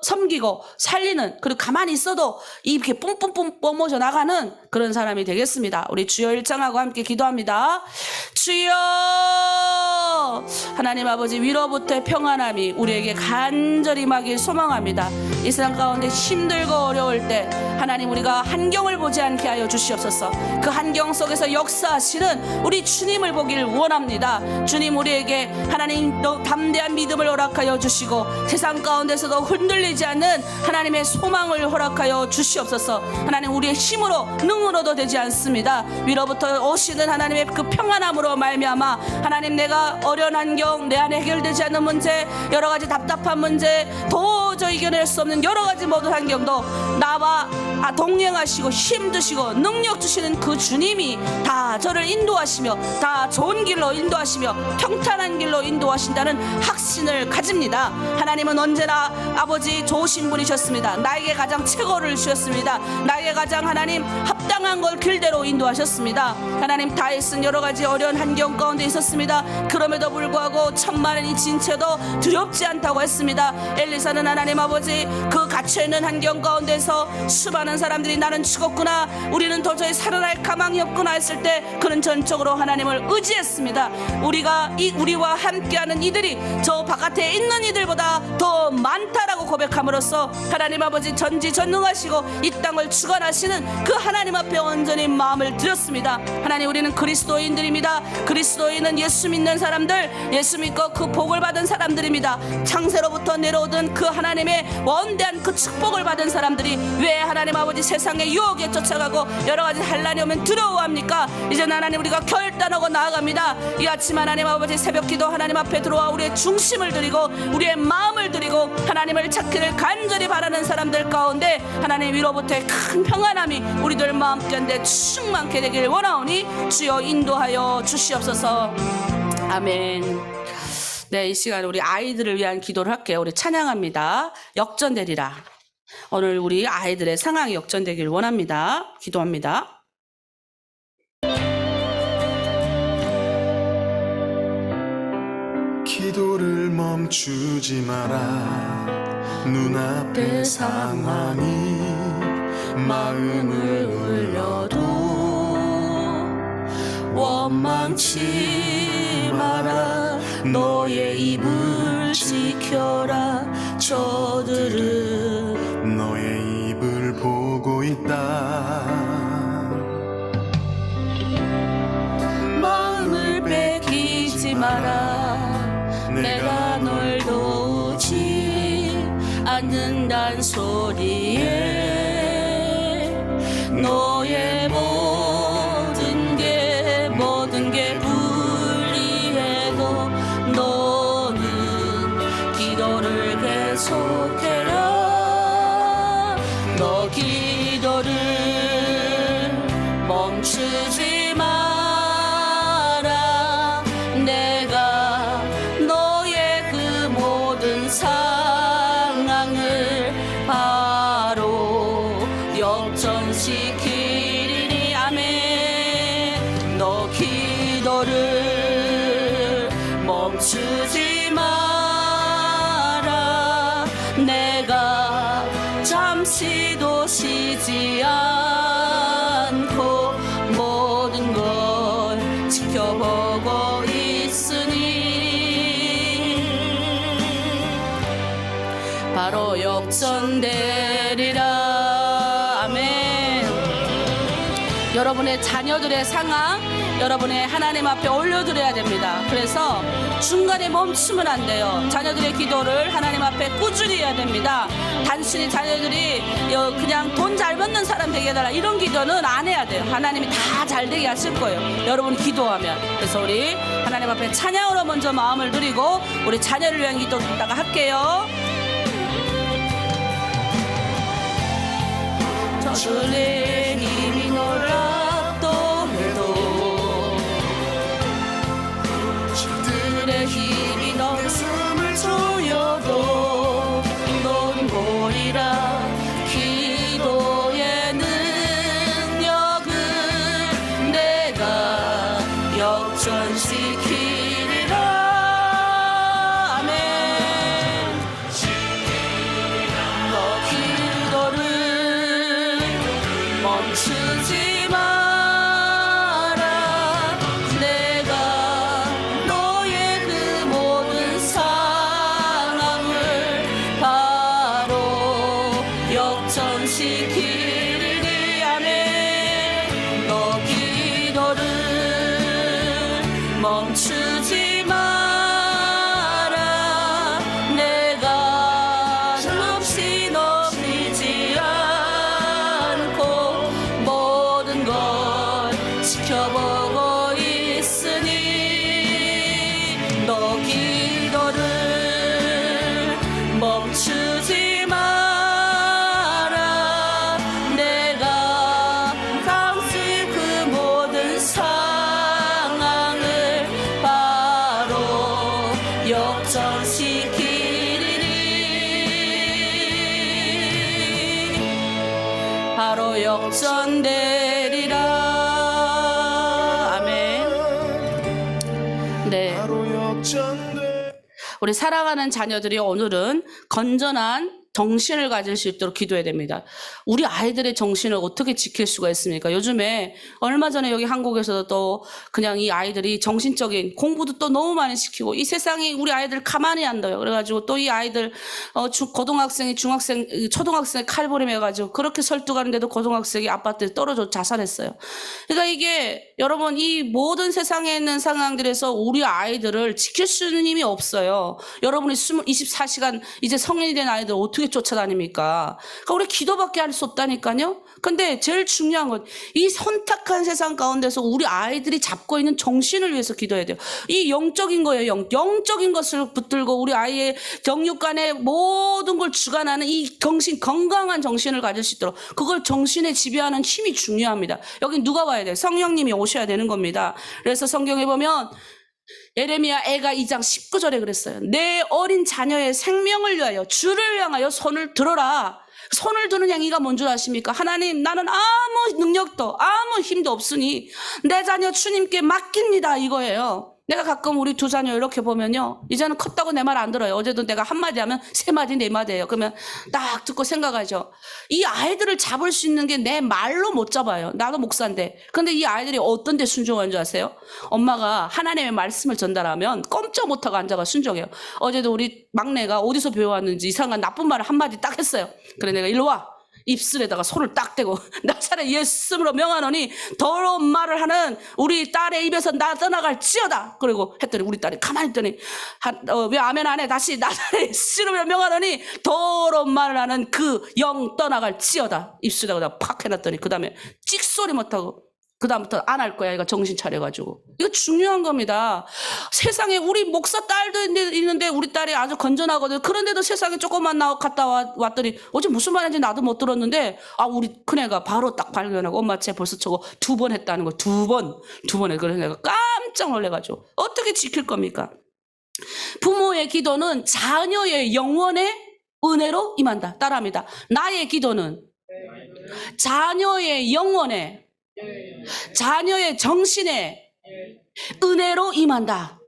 섬기고 살리는, 그리고 가만히 있어도 이렇게 뿜뿜뿜 뿜어져 나가는 그런 사람이 되겠습니다. 우리 주여 일창하고 함께 기도합니다. 주여, 하나님 아버지, 위로부터의 평안함이 우리에게 간절히 임하길 소망합니다. 이 세상 가운데 힘들고 어려울 때 하나님, 우리가 환경을 보지 않게 하여 주시옵소서. 그 환경 속에서 역사하시는 우리 주님을 보길 원합니다. 주님, 우리에게 하나님 더 담대한 믿음을 허락하여 주시고 세상 가운데서도 흔들리지 않는 하나님의 소망을 허락하여 주시옵소서. 하나님, 우리의 힘으로 능으로도 되지 않습니다. 위로부터 오시는 하나님의 그 평안함으로 말미암아 하나님, 내가 어려운 환경, 내 안에 해결되지 않는 문제, 여러 가지 답답한 문제, 도저히 이겨낼 수 없는 여러 가지 모든 환경도 나와 동행하시고 힘드시고 능력 주시는 그 주님이 다 저를 인도하시며 다 좋은 길로 인도하시며 평탄한 길로 인도하신다는 확신을 가집니다. 하나님은 언제나 아버지 좋으신 분이셨습니다. 나에게 가장 최고를 주셨습니다. 나에게 가장 하나님 합당한 걸 길대로 인도하셨습니다. 하나님, 다윗은 여러 가지 어려운 환경 가운데 있었습니다. 그럼에도 불구하고 천만인이 진채도 두렵지 않다고 했습니다. 엘리사는 하나님 아버지 그 갇혀있는 환경 가운데서 수많은 사람들이 나는 죽었구나, 우리는 도저히 살아날 가망이 없구나 했을 때 그는 전적으로 하나님을 의지했습니다. 우리와 함께하는 이들이 저 바깥에 있는 이들보다 더 많다라고 고백함으로써 하나님 아버지 전지전능하시고 이 땅을 주관하시는 그 하나님 앞에 온전히 마음을 드렸습니다. 하나님, 우리는 그리스도인들입니다. 그리스도인은 예수 믿는 사람들, 예수 믿고 그 복을 받은 사람들입니다. 창세로부터 내려오던 그 하나님의 원대한 그 축복을 받은 사람들이 왜 하나님 아버지 세상의 유혹에 쫓아가고 여러 가지 환난이 오면 두려워합니까? 이제는 하나님, 우리가 결단하고 나아갑니다. 이 아침 하나님 아버지 새벽기도 하나님 앞에 들어와 우리의 중심을 드리고 우리의 마음을 드리고 하나님을 찾기를 간절히 바라는 사람들 가운데 하나님 위로부터의 큰 평안함이 우리들 마음 가운데 충만케 되길 원하오니 주여 인도하여 주시옵소서. 아멘. 네, 이 시간 우리 아이들을 위한 기도를 할게요. 우리 찬양합니다. 역전되리라. 오늘 우리 아이들의 상황이 역전되길 원합니다. 기도합니다. 기도를 멈추지 마라. 눈앞의 상황이 마음을 울려도 원망치 마라. 너의 입을 지켜라. 저들은 너의 입을 보고 있다. 마음을 뺏기지 마라. 내가 널 도우지 않는단 소리에 너의 모든 게 불리해도 너는 기도를 계속해라. 너 기도를 멈추지 마라. 내가 너의 그 모든 상황을 바로 역전시킬 기도를 멈추지 마라. 내가 잠시도 쉬지 않고 모든 걸 지켜보고 있으니 바로 역전되리라. 아멘. 여러분의 자녀들의 상황, 여러분의 하나님 앞에 올려드려야 됩니다. 그래서 중간에 멈추면 안 돼요. 자녀들의 기도를 하나님 앞에 꾸준히 해야 됩니다. 단순히 자녀들이 그냥 돈 잘 받는 사람 되게 해달라 이런 기도는 안 해야 돼요. 하나님이 다 잘 되게 하실 거예요, 여러분이 기도하면. 그래서 우리 하나님 앞에 찬양으로 먼저 마음을 드리고 우리 자녀를 위한 기도 듣다가 할게요. 저들의 힘이 놀랍도 해도 저들의 힘이 너의 숨을 조여도 넌 보리라. 기도의 능력은 내가 역전시키리라. 멈추지 마라. 내가 너의 그 모든 상황을 바로 역전시키리니. 아멘. 너 기도를 멈추지 마라. 내가 잠시 넘기지 지켜보고 있으니 너 기도를 멈추지 마라. 내가 당시 그 모든 상황을 바로 역전시키리니 바로 역전되리라. 네. 우리 사랑하는 자녀들이 오늘은 건전한 정신을 가질 수 있도록 기도해야 됩니다. 우리 아이들의 정신을 어떻게 지킬 수가 있습니까? 요즘에 얼마 전에 여기 한국에서도 또 그냥 이 아이들이 정신적인 공부도 또 너무 많이 시키고 이 세상이 우리 아이들 가만히 안 둬요. 그래가지고 또 이 아이들 고등학생이 중학생 초등학생에 칼부림해가지고 그렇게 설득하는데도 고등학생이 아파트에 떨어져 자살했어요. 그러니까 이게 여러분 이 모든 세상에 있는 상황들에서 우리 아이들을 지킬 수 있는 힘이 없어요. 여러분이 24시간 이제 성인이 된 아이들 어떻게 쫓아다닙니까? 그러니까 우리 기도밖에 할 수 없다니까요. 근데 제일 중요한 건 이 혼탁한 세상 가운데서 우리 아이들이 잡고 있는 정신을 위해서 기도해야 돼요. 이 영적인 거예요. 영적인 것을 붙들고 우리 아이의 정육간의 모든 걸 주관하는 이 정신, 건강한 정신을 가질 수 있도록 그걸 정신에 지배하는 힘이 중요합니다. 여기 누가 와야 돼요? 성령님이 오셔야 되는 겁니다. 그래서 성경에 보면 예레미야 애가 2장 19절에 그랬어요. 내 어린 자녀의 생명을 위하여 주를 향하여 손을 들어라. 손을 드는 행위가 뭔 줄 아십니까? 하나님, 나는 아무 능력도 아무 힘도 없으니 내 자녀 주님께 맡깁니다, 이거예요. 내가 가끔 우리 두 자녀 이렇게 보면요, 이제는 컸다고 내 말 안 들어요. 어제도 내가 한마디 하면 세 마디 네 마디예요. 그러면 딱 듣고 생각하죠. 이 아이들을 잡을 수 있는 게 내 말로 못 잡아요. 나도 목사인데. 근데 이 아이들이 어떤 데 순종하는 줄 아세요? 엄마가 하나님의 말씀을 전달하면 꼼짝 못하고 앉아가 순종해요. 어제도 우리 막내가 어디서 배워왔는지 이상한 나쁜 말을 한마디 딱 했어요. 그래 내가 일로 와. 입술에다가 손을 딱 대고 나사렛 예수님으로 명하노니 더러운 말을 하는 우리 딸의 입에서 나 떠나갈지어다. 그리고 했더니 우리 딸이 가만히 있더니 왜 아멘 안 해? 다시 나사렛 예수님으로 명하노니 더러운 말을 하는 그 영 떠나갈지어다. 입술에다가 팍 해놨더니 그 다음에 찍소리 못하고 그 다음부터 안 할 거야. 얘가 정신 차려가지고. 이거 중요한 겁니다. 세상에 우리 목사 딸도 있는데 우리 딸이 아주 건전하거든. 그런데도 세상에 조금만 갔다 왔더니 어제 무슨 말인지 나도 못 들었는데 우리 큰애가 바로 딱 발견하고 엄마 쟤 벌써 저거 2번 했다는 거. 2번에 그래서 내가 깜짝 놀래가지고 어떻게 지킬 겁니까? 부모의 기도는 자녀의 영혼의 은혜로 임한다. 따라합니다. 나의 기도는 자녀의 영혼에 자녀의 정신에 은혜로 임한다.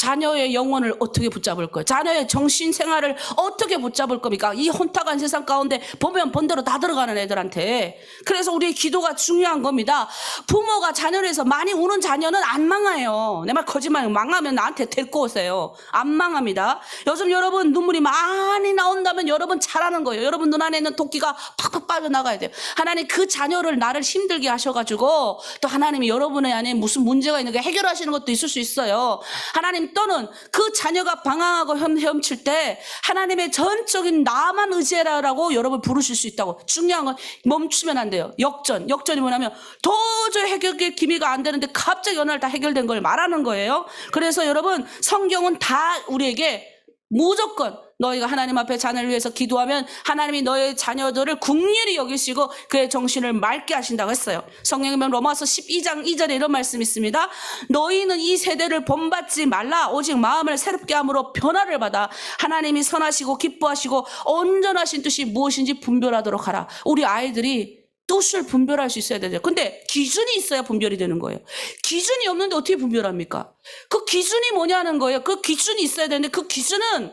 자녀의 영혼을 어떻게 붙잡을 거예요? 자녀의 정신생활을 어떻게 붙잡을 겁니까? 이 혼탁한 세상 가운데 보면 본대로 다 들어가는 애들한테. 그래서 우리의 기도가 중요한 겁니다. 부모가 자녀를 해서 많이 우는 자녀는 안 망해요. 내 말 거짓말, 망하면 나한테 데리고 오세요. 안 망합니다. 요즘 여러분 눈물이 많이 나온다면 여러분 잘하는 거예요. 여러분 눈 안에 있는 도끼가 팍팍 빠져나가야 돼요. 하나님 그 자녀를 나를 힘들게 하셔가지고 또 하나님이 여러분의 안에 무슨 문제가 있는 게 해결하시는 것도 있을 수 있어요. 하나님 또는 그 자녀가 방황하고 헤엄칠 때 하나님의 전적인 나만 의지해라라고 여러분 부르실 수 있다고. 중요한 건 멈추면 안 돼요. 역전이 뭐냐면 도저히 해결의 기미가 안 되는데 갑자기 어느 날 다 해결된 걸 말하는 거예요. 그래서 여러분 성경은 다 우리에게 무조건 너희가 하나님 앞에 자녀를 위해서 기도하면 하나님이 너의 자녀들을 긍휼히 여기시고 그의 정신을 맑게 하신다고 했어요. 성경에 보면 로마서 12장 2절에 이런 말씀이 있습니다. 너희는 이 세대를 본받지 말라. 오직 마음을 새롭게 함으로 변화를 받아 하나님이 선하시고 기뻐하시고 온전하신 뜻이 무엇인지 분별하도록 하라. 우리 아이들이 뜻을 분별할 수 있어야 되죠. 근데 기준이 있어야 분별이 되는 거예요. 기준이 없는데 어떻게 분별합니까? 그 기준이 뭐냐는 거예요. 그 기준이 있어야 되는데 그 기준은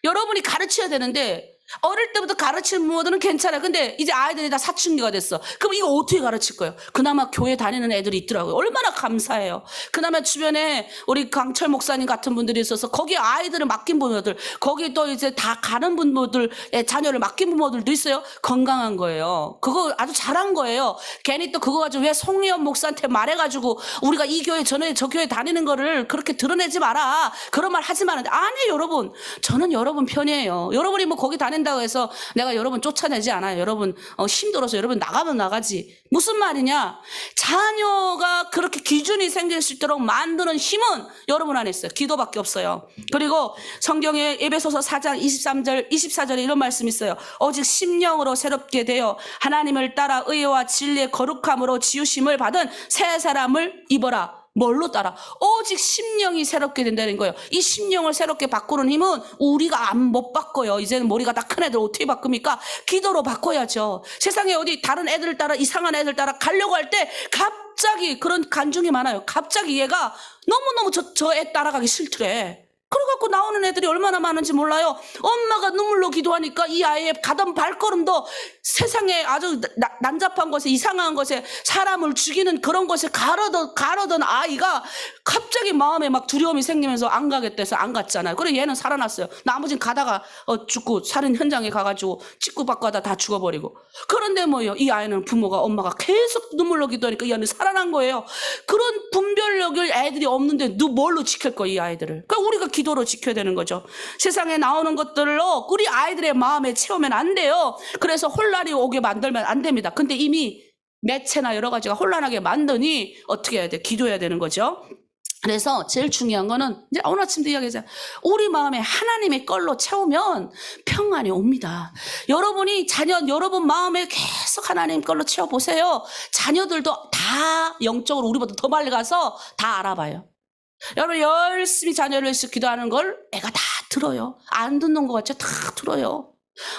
여러분이 가르쳐야 되는데 어릴 때부터 가르치는 부모들은 괜찮아요. 근데 이제 아이들이 다 사춘기가 됐어. 그럼 이거 어떻게 가르칠 거예요? 그나마 교회 다니는 애들이 있더라고요. 얼마나 감사해요. 그나마 주변에 우리 강철 목사님 같은 분들이 있어서 거기 아이들을 맡긴 부모들, 거기 또 이제 다 가는 부모들의 자녀를 맡긴 부모들도 있어요. 건강한 거예요. 그거 아주 잘한 거예요. 괜히 또 그거 가지고 왜 송혜연 목사한테 말해가지고 우리가 이 교회 저 교회 다니는 거를 그렇게 드러내지 마라. 그런 말 하지 마는데 아니에요, 여러분. 저는 여러분 편이에요. 여러분이 뭐 거기 다닌다고 해서 내가 여러분 쫓아내지 않아요. 여러분 힘들어서 여러분 나가면 나가지. 무슨 말이냐? 자녀가 그렇게 기준이 생길 수 있도록 만드는 힘은 여러분 안에 있어요. 기도밖에 없어요. 그리고 성경에 에베소서 4장 23절 24절에 이런 말씀이 있어요. 오직 심령으로 새롭게 되어 하나님을 따라 의와 진리의 거룩함으로 지으심을 받은 새 사람을 입어라. 뭘로 따라? 오직 심령이 새롭게 된다는 거예요. 이 심령을 새롭게 바꾸는 힘은 우리가 못 바꿔요. 이제는 머리가 다 큰 애들 어떻게 바꿉니까? 기도로 바꿔야죠. 세상에 어디 다른 애들 따라 이상한 애들 따라 가려고 할 때 갑자기 그런 간증이 많아요. 갑자기 얘가 너무너무 저 애 따라가기 싫더래. 그래갖고 나오는 애들이 얼마나 많은지 몰라요. 엄마가 눈물로 기도하니까 이 아이의 가던 발걸음도 세상에 아주 난잡한 것에 이상한 것에 사람을 죽이는 그런 것에 가르던 아이가 갑자기 마음에 막 두려움이 생기면서 안 가겠다 해서 안 갔잖아요. 그래 얘는 살아났어요. 나머지는 가다가 죽고 살인 현장에 가가지고 찍고받고하다 다 죽어버리고. 그런데 뭐예요? 이 아이는 부모가 엄마가 계속 눈물로 기도하니까 이 아이는 살아난 거예요. 그런 분별력을 애들이 없는데 뭘로 지킬 거야 이 아이들을. 그러니까 우리가 기도로 지켜야 되는 거죠. 세상에 나오는 것들로 우리 아이들의 마음에 채우면 안 돼요. 그래서 혼란이 오게 만들면 안 됩니다. 근데 이미 매체나 여러 가지가 혼란하게 만드니 어떻게 해야 돼? 기도해야 되는 거죠. 그래서 제일 중요한 거는 이제 오늘 아침도 이야기했잖아요. 우리 마음에 하나님의 걸로 채우면 평안이 옵니다. 여러분이 여러분 마음에 계속 하나님 걸로 채워보세요. 자녀들도 다 영적으로 우리보다 더 맑아서 다 알아봐요. 여러분 열심히 자녀를 위해서 기도하는 걸 애가 다 들어요. 안 듣는 것 같죠? 다 들어요.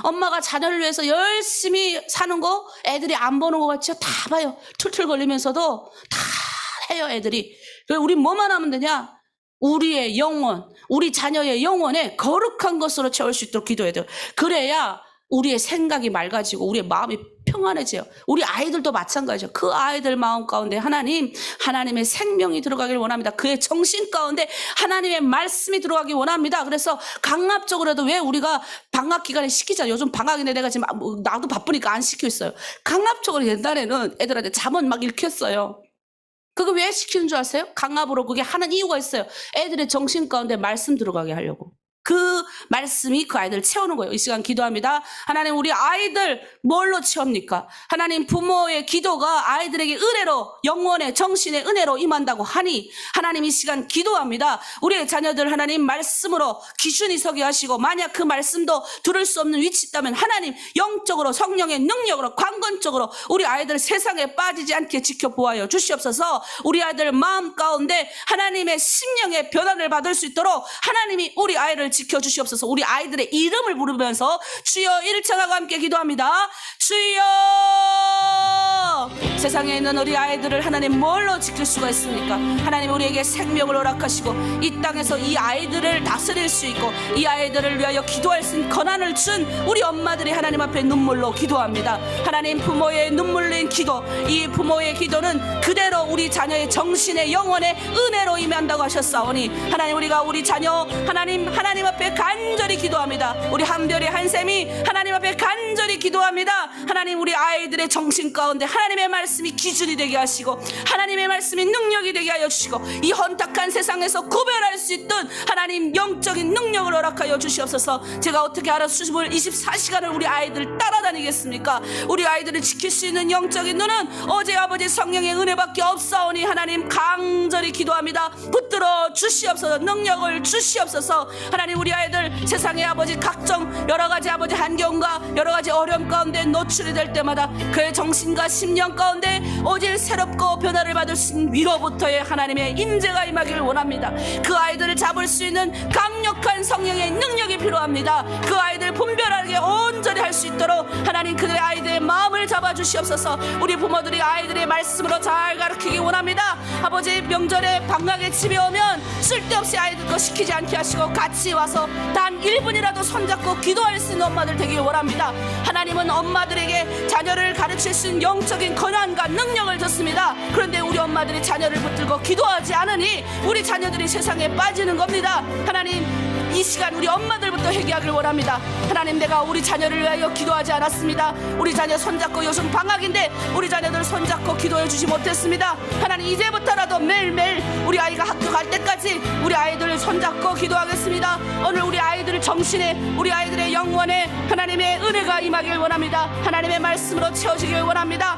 엄마가 자녀를 위해서 열심히 사는 거 애들이 안 보는 것 같죠? 다 봐요. 툴툴 걸리면서도 다 해요 애들이. 우리 뭐만 하면 되냐? 우리의 영혼, 우리 자녀의 영혼에 거룩한 것으로 채울 수 있도록 기도해야 돼요. 그래야 우리의 생각이 맑아지고 우리의 마음이 평안해져요. 우리 아이들도 마찬가지죠. 그 아이들 마음 가운데 하나님의 생명이 들어가길 원합니다. 그의 정신 가운데 하나님의 말씀이 들어가길 원합니다. 그래서 강압적으로도 왜 우리가 방학 기간에 시키잖아요. 요즘 방학인데 내가 지금 나도 바쁘니까 안 시키고 있어요. 강압적으로 옛날에는 애들한테 잠은 막 읽혔어요. 그거 왜 시키는 줄 아세요? 강압으로 그게 하는 이유가 있어요. 애들의 정신 가운데 말씀 들어가게 하려고. 그 말씀이 그 아이들을 채우는 거예요. 이 시간 기도합니다. 하나님 우리 아이들 뭘로 채웁니까? 하나님 부모의 기도가 아이들에게 은혜로 영혼의 정신의 은혜로 임한다고 하니 하나님 이 시간 기도합니다. 우리의 자녀들 하나님 말씀으로 기준이 서게 하시고 만약 그 말씀도 들을 수 없는 위치 있다면 하나님 영적으로 성령의 능력으로 관건적으로 우리 아이들 세상에 빠지지 않게 지켜보아요 주시옵소서. 우리 아이들 마음 가운데 하나님의 심령의 변화를 받을 수 있도록 하나님이 우리 아이를 지켜주시옵소서. 우리 아이들의 이름을 부르면서 주여 일창하고 함께 기도합니다. 주여 세상에 있는 우리 아이들을 하나님 뭘로 지킬 수가 있습니까? 하나님 우리에게 생명을 허락하시고 이 땅에서 이 아이들을 다스릴 수 있고 이 아이들을 위하여 기도할 수 있는 권한을 준 우리 엄마들이 하나님 앞에 눈물로 기도합니다. 하나님 부모의 눈물 흘린 기도, 이 부모의 기도는 그대로 우리 자녀의 정신의 영혼의 은혜로 임한다고 하셨사오니 하나님 우리가 우리 자녀 하나님 앞에 간절히 기도합니다. 우리 한별의 한샘이 하나님 앞에 간절히 기도합니다. 하나님 우리 아이들의 정신 가운데 하나님의 말씀이 기준이 되게 하시고 하나님의 말씀이 능력이 되게 하여 주시고 이 헌탁한 세상에서 구별할 수 있던 하나님 영적인 능력을 허락하여 주시옵소서. 제가 어떻게 알아서 24시간을 우리 아이들 따라다니겠습니까? 우리 아이들을 지킬 수 있는 영적인 눈은 어제 아버지 성령의 은혜밖에 없사오니 하나님 간절히 기도합니다. 붙들어 주시옵소서. 능력을 주시옵소서. 하나님 우리 아이들 세상의 아버지 각종 여러가지 아버지 한경과 여러가지 어려움 가운데 노출이 될 때마다 그의 정신과 심령 가운데 오직 새롭고 변화를 받을 수 있는 위로부터의 하나님의 임재가 임하기를 원합니다. 그 아이들을 잡을 수 있는 강력한 성령의 능력이 필요합니다. 그 아이들 분별하게 온전히 할 수 있도록 하나님 그들의 아이들의 마음을 잡아주시옵소서. 우리 부모들이 아이들의 말씀으로 잘 가르치기 원합니다. 아버지 명절에 방학에 집에 오면 쓸데없이 아이들 거 시키지 않게 하시고 같이 와서 단 1분이라도 손잡고 기도할 수 있는 엄마들 되길 원합니다. 하나님은 엄마들에게 자녀를 가르칠 수 있는 영적인 권한과 능력을 줬습니다. 그런데 우리 엄마들이 자녀를 붙들고 기도하지 않으니 우리 자녀들이 세상에 빠지는 겁니다. 하나님 이 시간 우리 엄마들부터 회개하길 원합니다. 하나님 내가 우리 자녀를 위하여 기도하지 않았습니다. 우리 자녀 손잡고 요즘 방학인데 우리 자녀들 손잡고 기도해 주지 못했습니다. 하나님 이제부터라도 매일매일 우리 아이가 학교 갈 때까지 우리 아이들을 손잡고 기도하겠습니다. 오늘 우리 아이들 정신에 우리 아이들의 영혼에 하나님의 은혜가 임하길 원합니다. 하나님의 말씀으로 채워지길 원합니다.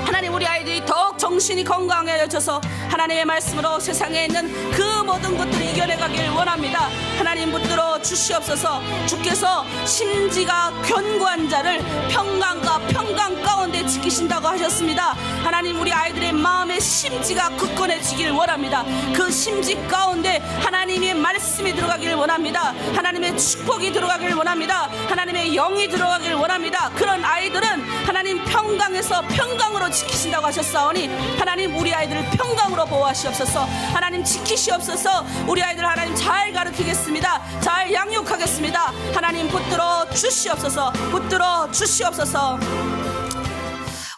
하나님 우리 아이들이 더욱 정신이 건강해져서 하나님의 말씀으로 세상에 있는 그 모든 것들을 이겨내가길 원합니다. 하나님 붙들어 주시옵소서. 주께서 심지가 견고한 자를 평강과 평강 가운데 지키신다고 하셨습니다. 하나님 우리 아이들의 마음의 심지가 굳건해지길 원합니다. 그 심지 가운데 하나님의 말씀이 들어가길 원합니다. 하나님의 축복이 들어가길 원합니다. 하나님의 영이 들어가길 원합니다. 그런 아이들은 하나님 평강에서 평강으로 지키신다고 하셨사오니 하나님 우리 아이들을 평강으로 보호하시옵소서. 하나님 지키시옵소서. 우리 아이들 하나님 잘 가르치겠습니다. 잘 양육하겠습니다. 하나님 붙들어 주시옵소서. 붙들어 주시옵소서.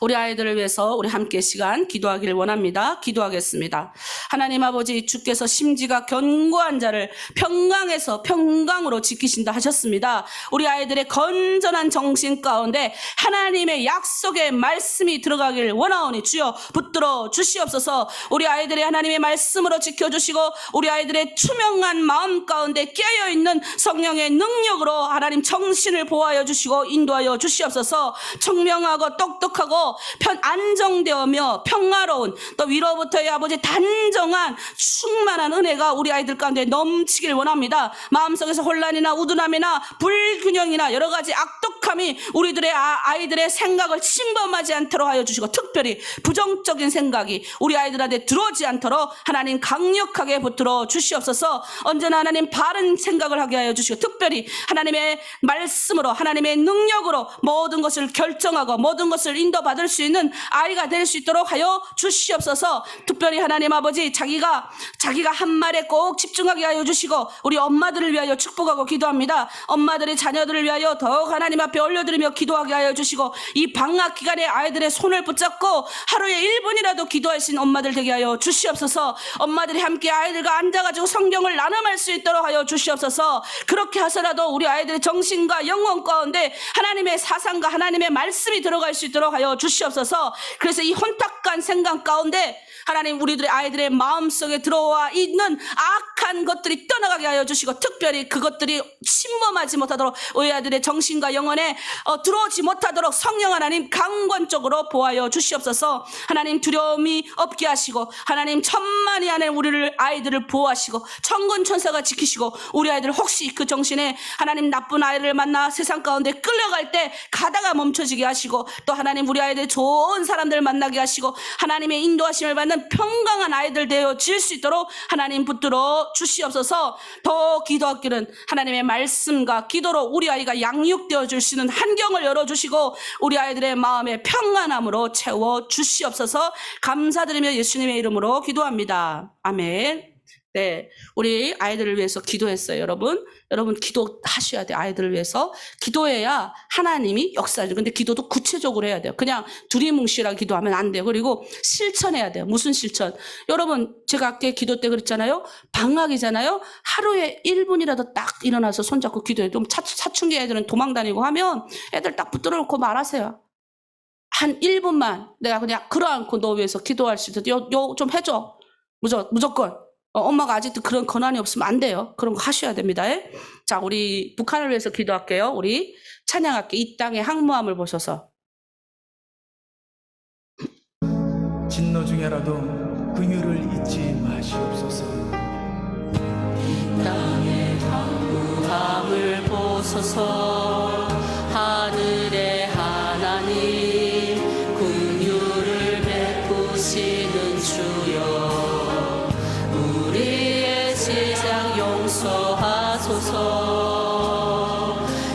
우리 아이들을 위해서 우리 함께 시간 기도하기를 원합니다. 기도하겠습니다. 하나님 아버지 주께서 심지가 견고한 자를 평강에서 평강으로 지키신다 하셨습니다. 우리 아이들의 건전한 정신 가운데 하나님의 약속의 말씀이 들어가길 원하오니 주여 붙들어 주시옵소서. 우리 아이들의 하나님의 말씀으로 지켜주시고 우리 아이들의 투명한 마음 가운데 깨어있는 성령의 능력으로 하나님 정신을 보호하여 주시고 인도하여 주시옵소서. 청명하고 똑똑하고 안정되어며 평화로운 또 위로부터의 아버지 단정한 충만한 은혜가 우리 아이들 가운데 넘치길 원합니다. 마음속에서 혼란이나 우둔함이나 불균형이나 여러 가지 악독함이 우리들의 아이들의 생각을 침범하지 않도록 하여 주시고 특별히 부정적인 생각이 우리 아이들한테 들어오지 않도록 하나님 강력하게 붙들어 주시옵소서. 언제나 하나님 바른 생각을 하게 하여 주시고 특별히 하나님의 말씀으로 하나님의 능력으로 모든 것을 결정하고 모든 것을 인도받을 수 있는 아이가 될 수 있도록 하여 주시옵소서. 특별히 하나님 아버지 자기가 한 말에 꼭 집중하게 하여 주시고 우리 엄마들을 위하여 축복하고 기도합니다. 엄마들의 자녀들을 위하여 더욱 하나님 앞에 올려드리며 기도하게 하여 주시고 이 방학 기간에 아이들의 손을 붙잡고 하루에 1분이라도 기도하신 엄마들 되게 하여 주시옵소서. 엄마들이 함께 아이들과 앉아가지고 성경을 나눔할 수 있도록 하여 주시옵소서. 그렇게 하서라도 우리 아이들의 정신과 영혼 가운데 하나님의 사상과 하나님의 말씀이 들어갈 수 있도록 하여 주시옵소서. 그래서 이 혼탁한 생각 가운데 하나님 우리들의 아이들의 마음속에 들어와 있는 악한 것들이 떠나가게 하여 주시고 특별히 그것들이 침범하지 못하도록 우리 아이들의 정신과 영혼에 들어오지 못하도록 성령 하나님 강권적으로 보호하여 주시옵소서. 하나님 두려움이 없게 하시고 하나님 천만이 안에 우리를 아이들을 보호하시고 천군 천사가 지키시고 우리 아이들 혹시 그 정신에 하나님 나쁜 아이를 만나 세상 가운데 끌려갈 때 가다가 멈춰지게 하시고 또 하나님 우리 아이들 좋은 사람들 만나게 하시고 하나님의 인도하심을 받는 받는 평강한 아이들 되어 질 수 있도록 하나님 붙들어 주시옵소서. 더 기도하기는 하나님의 말씀과 기도로 우리 아이가 양육되어 줄 수 있는 환경을 열어주시고 우리 아이들의 마음에 평안함으로 채워 주시옵소서. 감사드리며 예수님의 이름으로 기도합니다. 아멘. 네, 우리 아이들을 위해서 기도했어요. 여러분 기도하셔야 돼요. 아이들을 위해서 기도해야 하나님이 역사하죠. 근데 기도도 구체적으로 해야 돼요. 그냥 두리뭉실하게 기도하면 안 돼요. 그리고 실천해야 돼요. 무슨 실천? 여러분, 제가 아까 기도 때 그랬잖아요. 방학이잖아요. 하루에 1분이라도 딱 일어나서 손잡고 기도해요. 좀 사춘기 애들은 도망 다니고 하면 애들 딱 붙들어 놓고 말하세요. 한 1분만 내가 그냥 끌어안고 너 위해서 기도할 수 있도록 요 좀 해줘. 무조건. 엄마가 아직도 그런 권한이 없으면 안 돼요. 그런 거 하셔야 됩니다. 예? 자, 우리 북한을 위해서 기도할게요. 우리 찬양할게. 이 땅의 항모함을 보셔서. 진노 중에라도 긍휼을 잊지 마시옵소서. 이 땅의 항모함을 보소서. 하늘의 하나님 긍휼을 베푸시는 주여, 우리의 지장 용서하소서.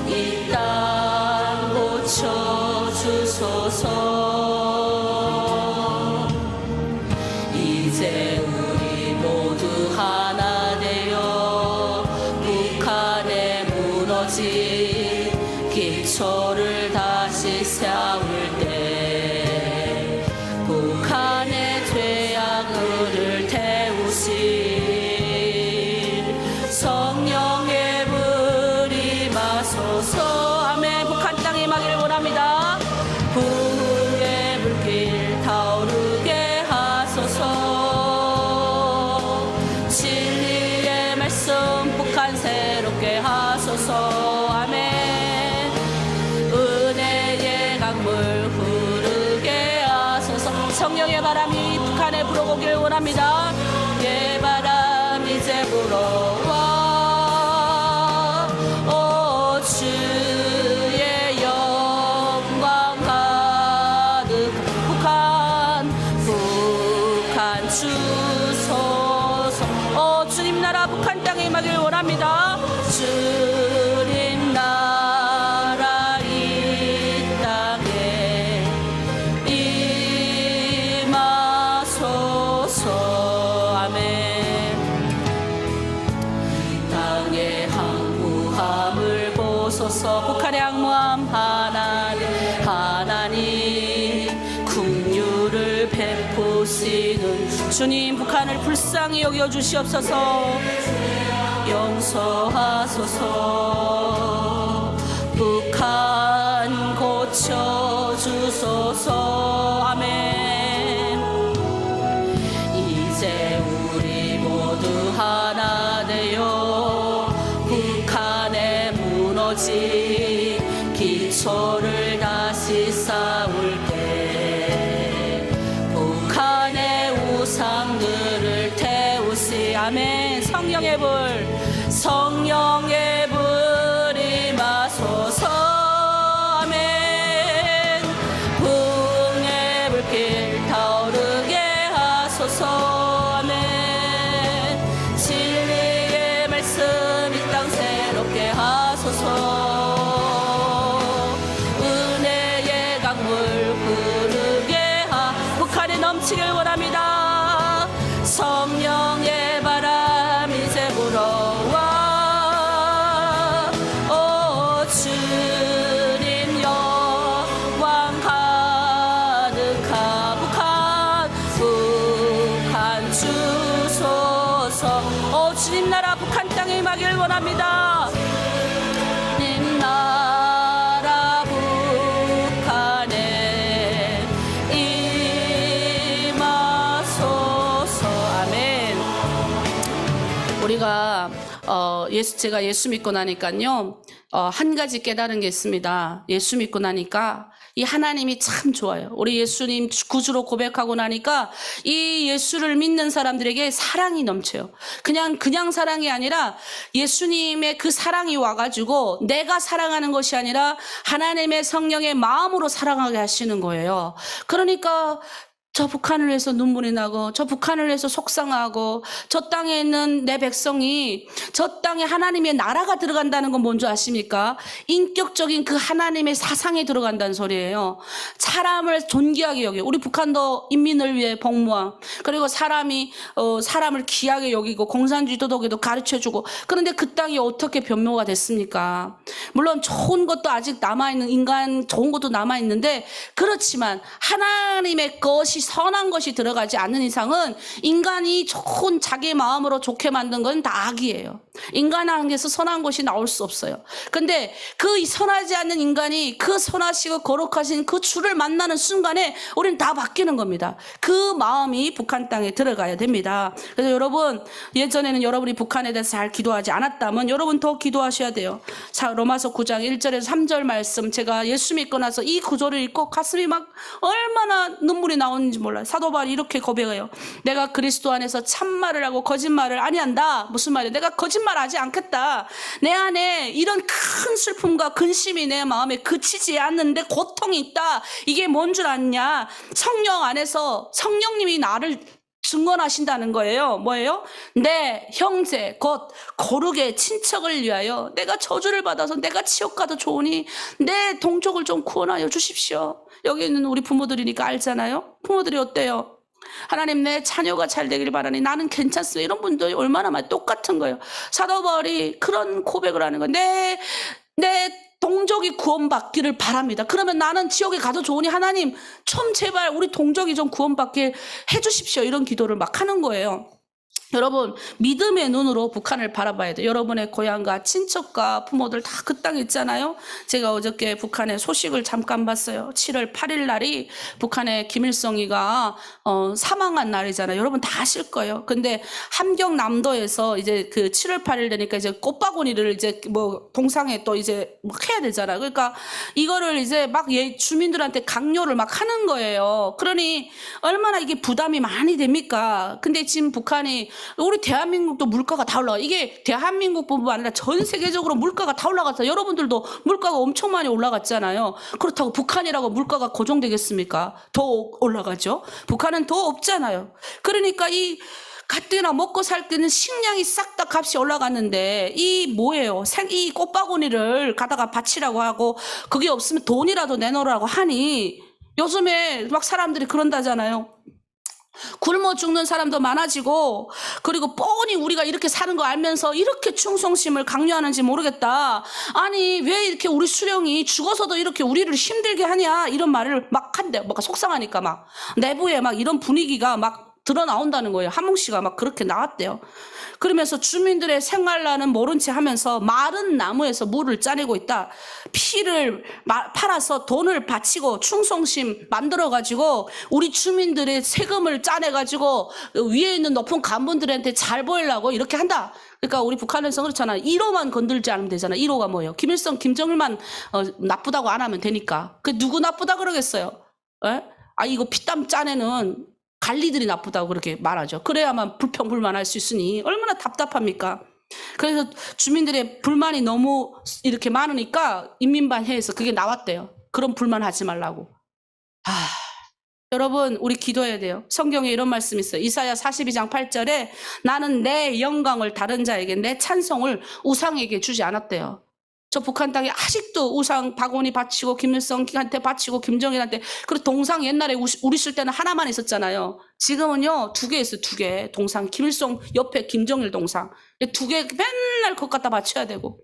이 땅 고쳐주소서. 이제 우리 모두 하나 되어 북한에 무너진 기초를 다시 세울 때 북한의 죄악을 태우시 성령의 불이 마소서. 아멘. 북한 땅에 임하기를 원합니다. 부흥의 불길 타오르게 하소서. 진리의 말씀 북한 새롭게 하소서. 아멘. 은혜의 강물 흐르게 하소서. 성령의 바람이 북한에 불어오길 원합니다. 예 바람 이제 불어와. 오 주의 영광 가득 북한 주소서. 주님 나라 북한 땅에 임하길 원합니다. 주님 나라 이 땅에 임하소서. 아멘. 땅의 항모함을 보소서. 북한의 항모함 하나님 긍휼을 베푸시는 주님, 북한을 불쌍히 여겨 주시옵소서. 용서하소서. 북한 고쳐주소서. 아멘. 이제 우리 모두 하나 되어 북한에 무너진 기초를 다시 쌓을 때 북한의 우상들을 태우시. 아멘. 성령의 불, 성령의 불이 마소서. 아멘. 부흥의 불길 타오르게 하소서. 아멘. 진리의 말씀 이 땅 새롭게 하소서. 은혜의 강물 흐르게 북한에 넘치길 원합니다. 성령의 바람 이제 불어와. 오 주님 영광 가득한 북한 주소서. 오 주님 나라 북한 땅에 임하길 원합니다. 주님 나라 북한에 임하소서. 아멘. 우리가 제가 예수 믿고 나니까요, 한 가지 깨달은 게 있습니다. 예수 믿고 나니까 이 하나님이 참 좋아요. 우리 예수님 구주로 고백하고 나니까 이 예수를 믿는 사람들에게 사랑이 넘쳐요. 그냥 사랑이 아니라 예수님의 그 사랑이 와가지고 내가 사랑하는 것이 아니라 하나님의 성령의 마음으로 사랑하게 하시는 거예요. 그러니까 저 북한을 위해서 눈물이 나고 저 북한을 위해서 속상하고 저 땅에 있는 내 백성이 저 땅에 하나님의 나라가 들어간다는 건 뭔지 아십니까? 인격적인 그 하나님의 사상에 들어간다는 소리예요. 사람을 존귀하게 여겨. 우리 북한도 인민을 위해 복무함. 그리고 사람을 귀하게 여기고 공산주의 도덕에도 가르쳐주고. 그런데 그 땅이 어떻게 변모가 됐습니까? 물론 좋은 것도 아직 남아있는 인간 좋은 것도 남아있는데 그렇지만 하나님의 것이 선한 것이 들어가지 않는 이상은 인간이 좋은 자기 마음으로 좋게 만든 건 다 악이에요. 인간 안에서 선한 것이 나올 수 없어요. 근데 그 선하지 않는 인간이 그 선하시고 거룩하신 그 주를 만나는 순간에 우리는 다 바뀌는 겁니다. 그 마음이 북한 땅에 들어가야 됩니다. 그래서 여러분, 예전에는 여러분이 북한에 대해서 잘 기도하지 않았다면 여러분 더 기도하셔야 돼요. 자, 로마서 9장 1절에서 3절 말씀, 제가 예수 믿고 나서 이 구절을 읽고 가슴이 막 얼마나 눈물이 나오는지 몰라요. 사도 바울이 이렇게 고백해요. 내가 그리스도 안에서 참말을 하고 거짓말을 아니한다. 무슨 말이에요? 내가 거짓말하지 않겠다. 내 안에 이런 큰 슬픔과 근심이 내 마음에 그치지 않는데 고통이 있다. 이게 뭔 줄 아냐? 성령 안에서 성령님이 나를 증언하신다는 거예요. 뭐예요? 내 형제 곧 거룩의 친척을 위하여 내가 저주를 받아서 내가 지옥 가도 좋으니 내 동족을 좀 구원하여 주십시오. 여기 있는 우리 부모들이니까 알잖아요. 부모들이 어때요? 하나님, 내 자녀가 잘 되길 바라니 나는 괜찮습니다. 이런 분들이 얼마나 많이 똑같은 거예요. 사도 바울이 그런 고백을 하는 거예요. 내 동족이 구원받기를 바랍니다. 그러면 나는 지옥에 가도 좋으니 하나님 좀 제발 우리 동족이 좀 구원받게 해주십시오. 이런 기도를 막 하는 거예요. 여러분, 믿음의 눈으로 북한을 바라봐야 돼요. 여러분의 고향과 친척과 부모들 다 그 땅에 있잖아요. 제가 어저께 북한의 소식을 잠깐 봤어요. 7월 8일 날이 북한의 김일성이가 사망한 날이잖아요. 여러분 다 아실 거예요. 근데 함경남도에서 이제 그 7월 8일 되니까 이제 꽃바구니를 이제 뭐 동상에 또 이제 막 해야 되잖아요. 그러니까 이거를 이제 막 주민들한테 강요를 막 하는 거예요. 그러니 얼마나 이게 부담이 많이 됩니까? 근데 지금 북한이 우리 대한민국도 물가가 다 올라가. 이게 대한민국뿐만 아니라 전 세계적으로 물가가 다 올라갔어요. 여러분들도 물가가 엄청 많이 올라갔잖아요. 그렇다고 북한이라고 물가가 고정되겠습니까? 더 올라가죠. 북한은 더 없잖아요. 그러니까 이 가뜩이나 먹고 살 때는 식량이 싹 다 값이 올라갔는데 이 뭐예요? 이 꽃바구니를 가다가 바치라고 하고 그게 없으면 돈이라도 내놓으라고 하니 요즘에 막 사람들이 그런다잖아요. 굶어 죽는 사람도 많아지고 그리고 뻔히 우리가 이렇게 사는 거 알면서 이렇게 충성심을 강요하는지 모르겠다. 아니 왜 이렇게 우리 수령이 죽어서도 이렇게 우리를 힘들게 하냐 이런 말을 막 한대. 뭔가 속상하니까 막 내부에 막 이런 분위기가 막 드러나온다는 거예요. 한몽 씨가 막 그렇게 나왔대요. 그러면서 주민들의 생활난은 모른 채 하면서 마른 나무에서 물을 짜내고 있다. 피를 팔아서 돈을 바치고 충성심 만들어가지고 우리 주민들의 세금을 짜내가지고 위에 있는 높은 간부들한테 잘 보이려고 이렇게 한다. 그러니까 우리 북한에서 그렇잖아. 1호만 건들지 않으면 되잖아. 1호가 뭐예요? 김일성, 김정일만 나쁘다고 안 하면 되니까. 그 누구 나쁘다 그러겠어요? 에? 아 이거 피땀 짜내는 관리들이 나쁘다고 그렇게 말하죠. 그래야만 불평불만할 수 있으니 얼마나 답답합니까? 그래서 주민들의 불만이 너무 이렇게 많으니까 인민반회에서 그게 나왔대요. 그런 불만하지 말라고. 여러분 우리 기도해야 돼요. 성경에 이런 말씀이 있어요. 이사야 42장 8절에 나는 내 영광을 다른 자에게 내 찬송을 우상에게 주지 않았대요. 저 북한 땅에 아직도 우상 박원이 바치고 김일성한테 바치고 김정일한테 그리고 동상 옛날에 우리 쓸 때는 하나만 있었잖아요. 지금은요 2개 있어요. 2개 동상. 김일성 옆에 김정일 동상 2개 맨날 그것 갖다 바쳐야 되고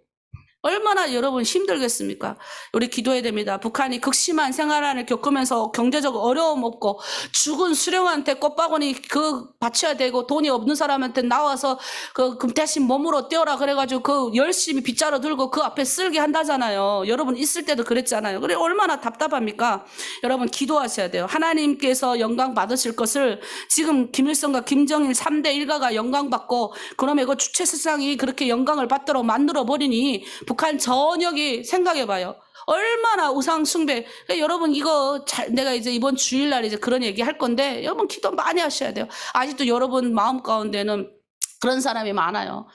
얼마나 여러분 힘들겠습니까? 우리 기도해야 됩니다. 북한이 극심한 생활난을 겪으면서 경제적 어려움 없고 죽은 수령한테 꽃바구니 바쳐야 되고 돈이 없는 사람한테 나와서 그 대신 몸으로 떼어라 그래가지고 그 열심히 빗자루 들고 그 앞에 쓸게 한다잖아요. 여러분 있을 때도 그랬잖아요. 그래 얼마나 답답합니까? 여러분 기도하셔야 돼요. 하나님께서 영광 받으실 것을 지금 김일성과 김정일 3대 일가가 영광 받고 그러면 그 주체 세상이 그렇게 영광을 받도록 만들어 버리니 북한 전역이 생각해봐요. 얼마나 우상 숭배. 여러분 이거 내가 이제 이번 주일날 이제 그런 얘기 할 건데 여러분 기도 많이 하셔야 돼요. 아직도 여러분 마음 가운데는 그런 사람이 많아요.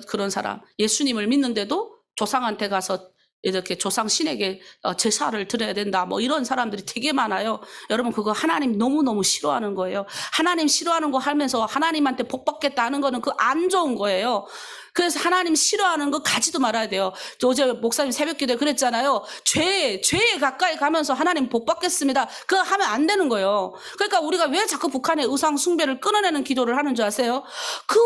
그런 사람 예수님을 믿는데도 조상한테 가서 이렇게 조상 신에게 제사를 드려야 된다. 뭐 이런 사람들이 되게 많아요. 여러분 그거 하나님 너무너무 싫어하는 거예요. 하나님 싫어하는 거 하면서 하나님한테 복 받겠다 하는 거는 그 안 좋은 거예요. 그래서 하나님 싫어하는 거 가지도 말아야 돼요. 어제 목사님 새벽기도에 그랬잖아요. 죄에 가까이 가면서 하나님 복 받겠습니다. 그거 하면 안 되는 거예요. 그러니까 우리가 왜 자꾸 북한의 의상 숭배를 끊어내는 기도를 하는 줄 아세요? 그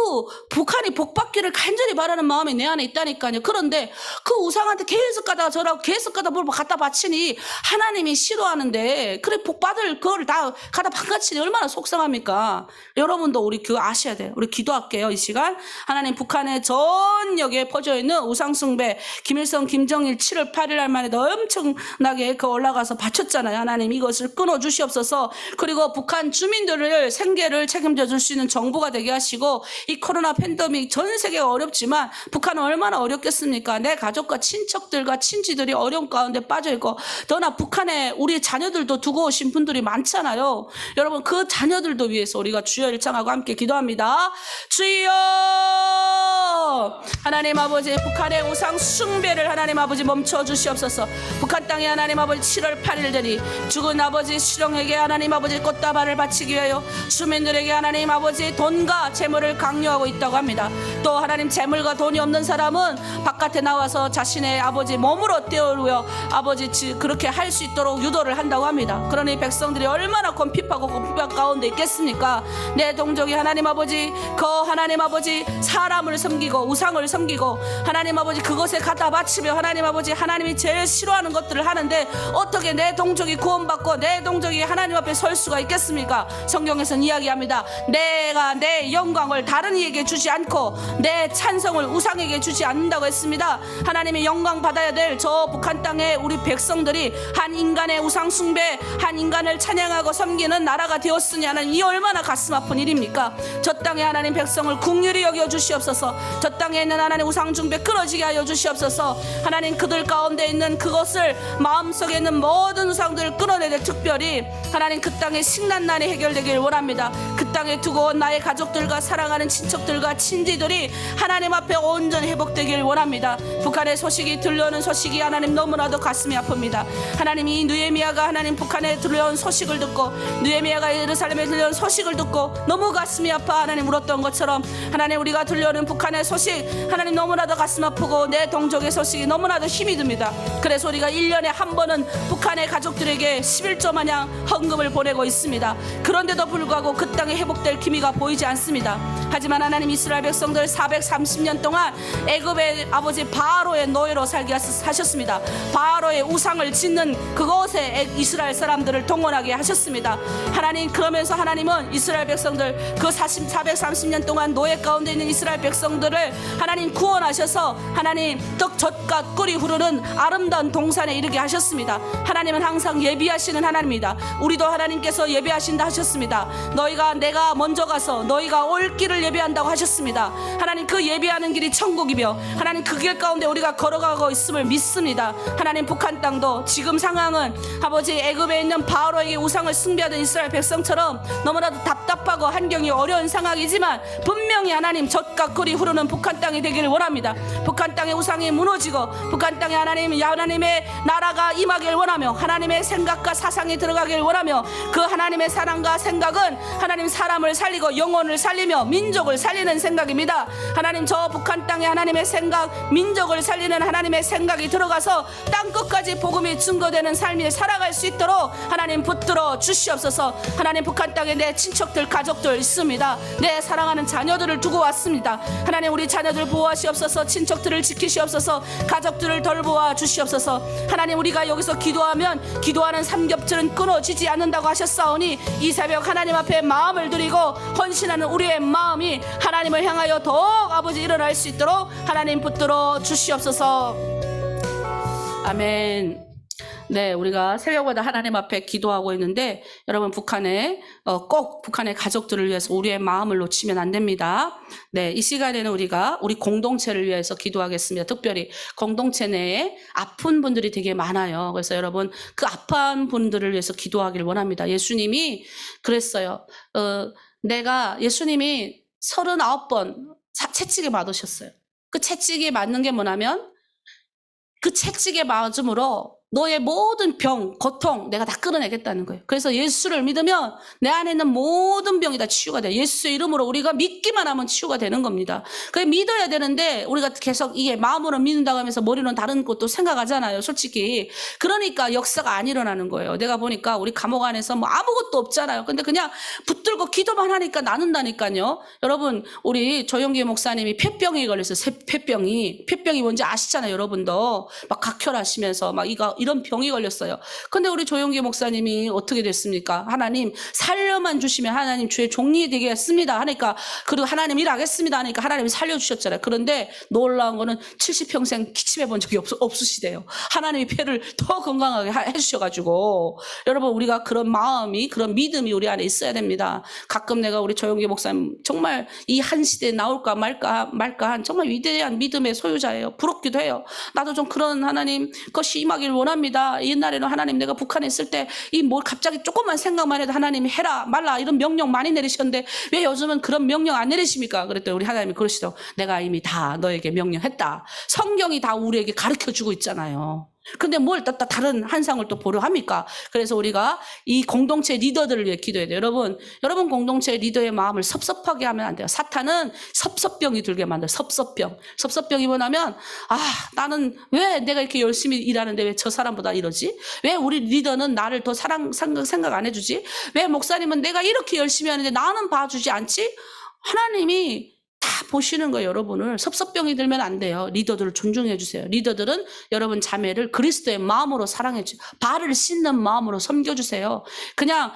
북한이 복 받기를 간절히 바라는 마음이 내 안에 있다니까요. 그런데 그 우상한테 계속 가다가 저라고 계속 가다 뭘 갖다 바치니 하나님이 싫어하는데 그래 복 받을 그거를 다 갖다 바치니 얼마나 속상합니까? 여러분도 우리 그거 아셔야 돼요. 우리 기도할게요. 이 시간 하나님 북한의 전역에 퍼져있는 우상숭배 김일성 김정일 7월 8일 날 만에 엄청나게 그 올라가서 바쳤잖아요. 하나님 이것을 끊어주시옵소서. 그리고 북한 주민들을 생계를 책임져 줄 수 있는 정부가 되게 하시고 이 코로나 팬데믹 전 세계가 어렵지만 북한은 얼마나 어렵겠습니까? 내 가족과 친척들과 친지들이 어려움 가운데 빠져있고 더나 북한에 우리 자녀들도 두고 오신 분들이 많잖아요. 여러분 그 자녀들도 위해서 우리가 주여 일창하고 함께 기도합니다. 주여 하나님 아버지 북한의 우상 숭배를 하나님 아버지 멈춰 주시옵소서. 북한 땅에 하나님 아버지 7월 8일 되니 죽은 아버지 수령에게 하나님 아버지 꽃다발을 바치기 위하여 주민들에게 하나님 아버지 돈과 재물을 강요하고 있다고 합니다. 또 하나님 재물과 돈이 없는 사람은 바깥에 나와서 자신의 아버지 몸으로 떼어오려 아버지 그렇게 할 수 있도록 유도를 한다고 합니다. 그러니 백성들이 얼마나 곤핍하고 곤핍한 가운데 있겠습니까? 내 동족이 하나님 아버지 하나님 아버지 사람을 섬기고 우상을 섬기고 하나님 아버지 그것에 갖다 바치며 하나님 아버지 하나님이 제일 싫어하는 것들을 하는데 어떻게 내 동족이 구원받고 내 동족이 하나님 앞에 설 수가 있겠습니까? 성경에서는 이야기합니다. 내가 내 영광을 다른 이에게 주지 않고 내 찬성을 우상에게 주지 않는다고 했습니다. 하나님의 영광 받아야 될 저 북한 땅에 우리 백성들이 한 인간의 우상 숭배 한 인간을 찬양하고 섬기는 나라가 되었으니 하나님 이 얼마나 가슴 아픈 일입니까? 저 땅에 하나님 백성을 긍휼히 여겨 주시옵소서. 저 땅에 있는 하나님 우상 숭배 끊어지게 하여 주시옵소서. 하나님 그들 가운데 있는 그것을 마음속에 있는 모든 우상들을 끊어내되 특별히 하나님 그 땅의 식난난이 해결되길 원합니다. 그 땅에 두고 온 나의 가족들과 사랑하는 친척들과 친지들이 하나님 앞에 온전히 회복되길 원합니다. 북한의 소식이 들려오는 소식이 하나님 너무나도 가슴이 아픕니다. 하나님 이 느헤미야가 하나님 북한에 들려온 소식을 듣고 느헤미야가 예루살렘에 들려온 소식을 듣고 너무 가슴이 아파 하나님 울었던 것처럼 하나님 우리가 들려오는 북한의 소식 하나님 너무나도 가슴 아프고 내 동족의 소식이 너무나도 힘이 듭니다. 그래서 우리가 1년에 한 번은 북한의 가족들에게 11조 마냥 헌금을 보내고 있습니다. 그런데도 불구하고 그 땅에 회복될 기미가 보이지 않습니다. 하지만 하나님 이스라엘 백성들 430년 동안 애굽의 아버지 바로의 노예로 살게 하셨습니다. 바로의 우상을 짓는 그곳에 이스라엘 사람들을 동원하게 하셨습니다. 하나님 그러면서 하나님은 이스라엘 백성들 그 430년 동안 노예 가운데 있는 이스라엘 백성들을 하나님 구원하셔서 하나님 떡 젖과 꿀이 흐르는 아름다운 동산에 이르게 하셨습니다. 하나님은 항상 예비하시는 하나님입니다. 우리도 하나님께서 예비하신다 하셨습니다. 너희가 내가 먼저 가서 너희가 올 길을 예비한다고 하셨습니다. 하나님 그 예비하는 길이 천국이며 하나님 그 길 가운데 우리가 걸어가고 있음을 믿습니다. 하나님 북한 땅도 지금 상황은 아버지 애굽에 있는 바로에게 우상을 숭배하던 이스라엘 백성처럼 너무나도 답답하고 환경이 어려운 상황이지만 분명히 하나님 젖과 꿀이 흐르는 북한 땅이 되기를 원합니다. 북한 땅의 우상이 무너지고 북한 땅에 하나님의 나라가 임하길 원하며 하나님의 생각과 사상이 들어가길 원하며 그 하나님의 사랑과 생각은 하나님 사람을 살리고 영혼을 살리며 민족을 살리는 생각입니다. 하나님 저 북한 땅에 하나님의 생각 민족을 살리는 하나님의 생각이 들어가서 땅끝까지 복음이 증거되는 삶을 살아갈 수 있도록 하나님 붙들어 주시옵소서. 하나님 북한 땅에 내 친척들 가족들 있습니다. 내 사랑하는 자녀들을 두고 왔습니다. 하나님 우리 자녀들 보호하시옵소서. 친척들을 지키시옵소서. 가족들을 돌보아 주시옵소서. 하나님 우리가 여기서 기도하면 기도하는 삼겹줄은 끊어지지 않는다고 하셨사오니 이 새벽 하나님 앞에 마음을 드리고 헌신하는 우리의 마음이 하나님을 향하여 더욱 아버지 일어날 수 있도록 하나님 붙들어 주시옵소서. 아멘. 네, 우리가 새벽마다 하나님 앞에 기도하고 있는데 여러분 꼭 북한의 가족들을 위해서 우리의 마음을 놓치면 안 됩니다. 네, 이 시간에는 우리가 우리 공동체를 위해서 기도하겠습니다. 특별히 공동체 내에 아픈 분들이 되게 많아요. 그래서 여러분 그 아픈 분들을 위해서 기도하길 원합니다. 예수님이 그랬어요. 예수님이 39번 채찍에 맞으셨어요. 그 채찍에 맞는 게 뭐냐면 그 채찍의 마음으로 너의 모든 병, 고통 내가 다 끌어내겠다는 거예요. 그래서 예수를 믿으면 내 안에 있는 모든 병이 다 치유가 돼요. 예수의 이름으로 우리가 믿기만 하면 치유가 되는 겁니다. 그게 믿어야 되는데 우리가 계속 이게 마음으로 믿는다고 하면서 머리는 다른 것도 생각하잖아요. 솔직히. 그러니까 역사가 안 일어나는 거예요. 내가 보니까 우리 감옥 안에서 뭐 아무것도 없잖아요. 근데 그냥 붙들고 기도만 하니까 나는다니까요. 여러분 우리 조영기 목사님이 폐병이 걸렸어요. 폐병이 뭔지 아시잖아요. 여러분도 막 각혈하시면서 막 이런 병이 걸렸어요. 근데 우리 조영기 목사님이 어떻게 됐습니까? 하나님 살려만 주시면 하나님 주의 종이 되겠습니다 하니까, 그리고 하나님 일하겠습니다 하니까 하나님이 살려주셨잖아요. 그런데 놀라운 거는 70평생 기침해 본 적이 없으시대요. 하나님이 폐를 더 건강하게 해주셔가지고. 여러분 우리가 그런 마음이, 그런 믿음이 우리 안에 있어야 됩니다. 가끔 내가 우리 조영기 목사님 정말 이 한 시대에 나올까 말까 한 정말 위대한 믿음의 소유자예요. 부럽기도 해요. 나도 좀 그런 하나님 것이 임하길 원합니다. 옛날에는 하나님 내가 북한에 있을 때 이 뭐 갑자기 조금만 생각만 해도 하나님이 해라 말라 이런 명령 많이 내리셨는데 왜 요즘은 그런 명령 안 내리십니까? 그랬더니 우리 하나님이 그러시더라고. 내가 이미 다 너에게 명령했다. 성경이 다 우리에게 가르쳐주고 있잖아요. 근데 뭘 또 다른 한상을 또 보려 합니까? 그래서 우리가 이 공동체 리더들을 위해 기도해야 돼요. 여러분 공동체 리더의 마음을 섭섭하게 하면 안 돼요. 사탄은 섭섭병이 들게 만들어요. 섭섭병이 뭐냐면, 나는 왜 내가 이렇게 열심히 일하는데 왜 저 사람보다 이러지? 왜 우리 리더는 나를 더 생각 안 해주지? 왜 목사님은 내가 이렇게 열심히 하는데 나는 봐주지 않지? 하나님이 다 보시는 거예요. 여러분을 섭섭병이 들면 안 돼요. 리더들을 존중해 주세요. 리더들은 여러분 자매를 그리스도의 마음으로 사랑해 주세요. 발을 씻는 마음으로 섬겨주세요. 그냥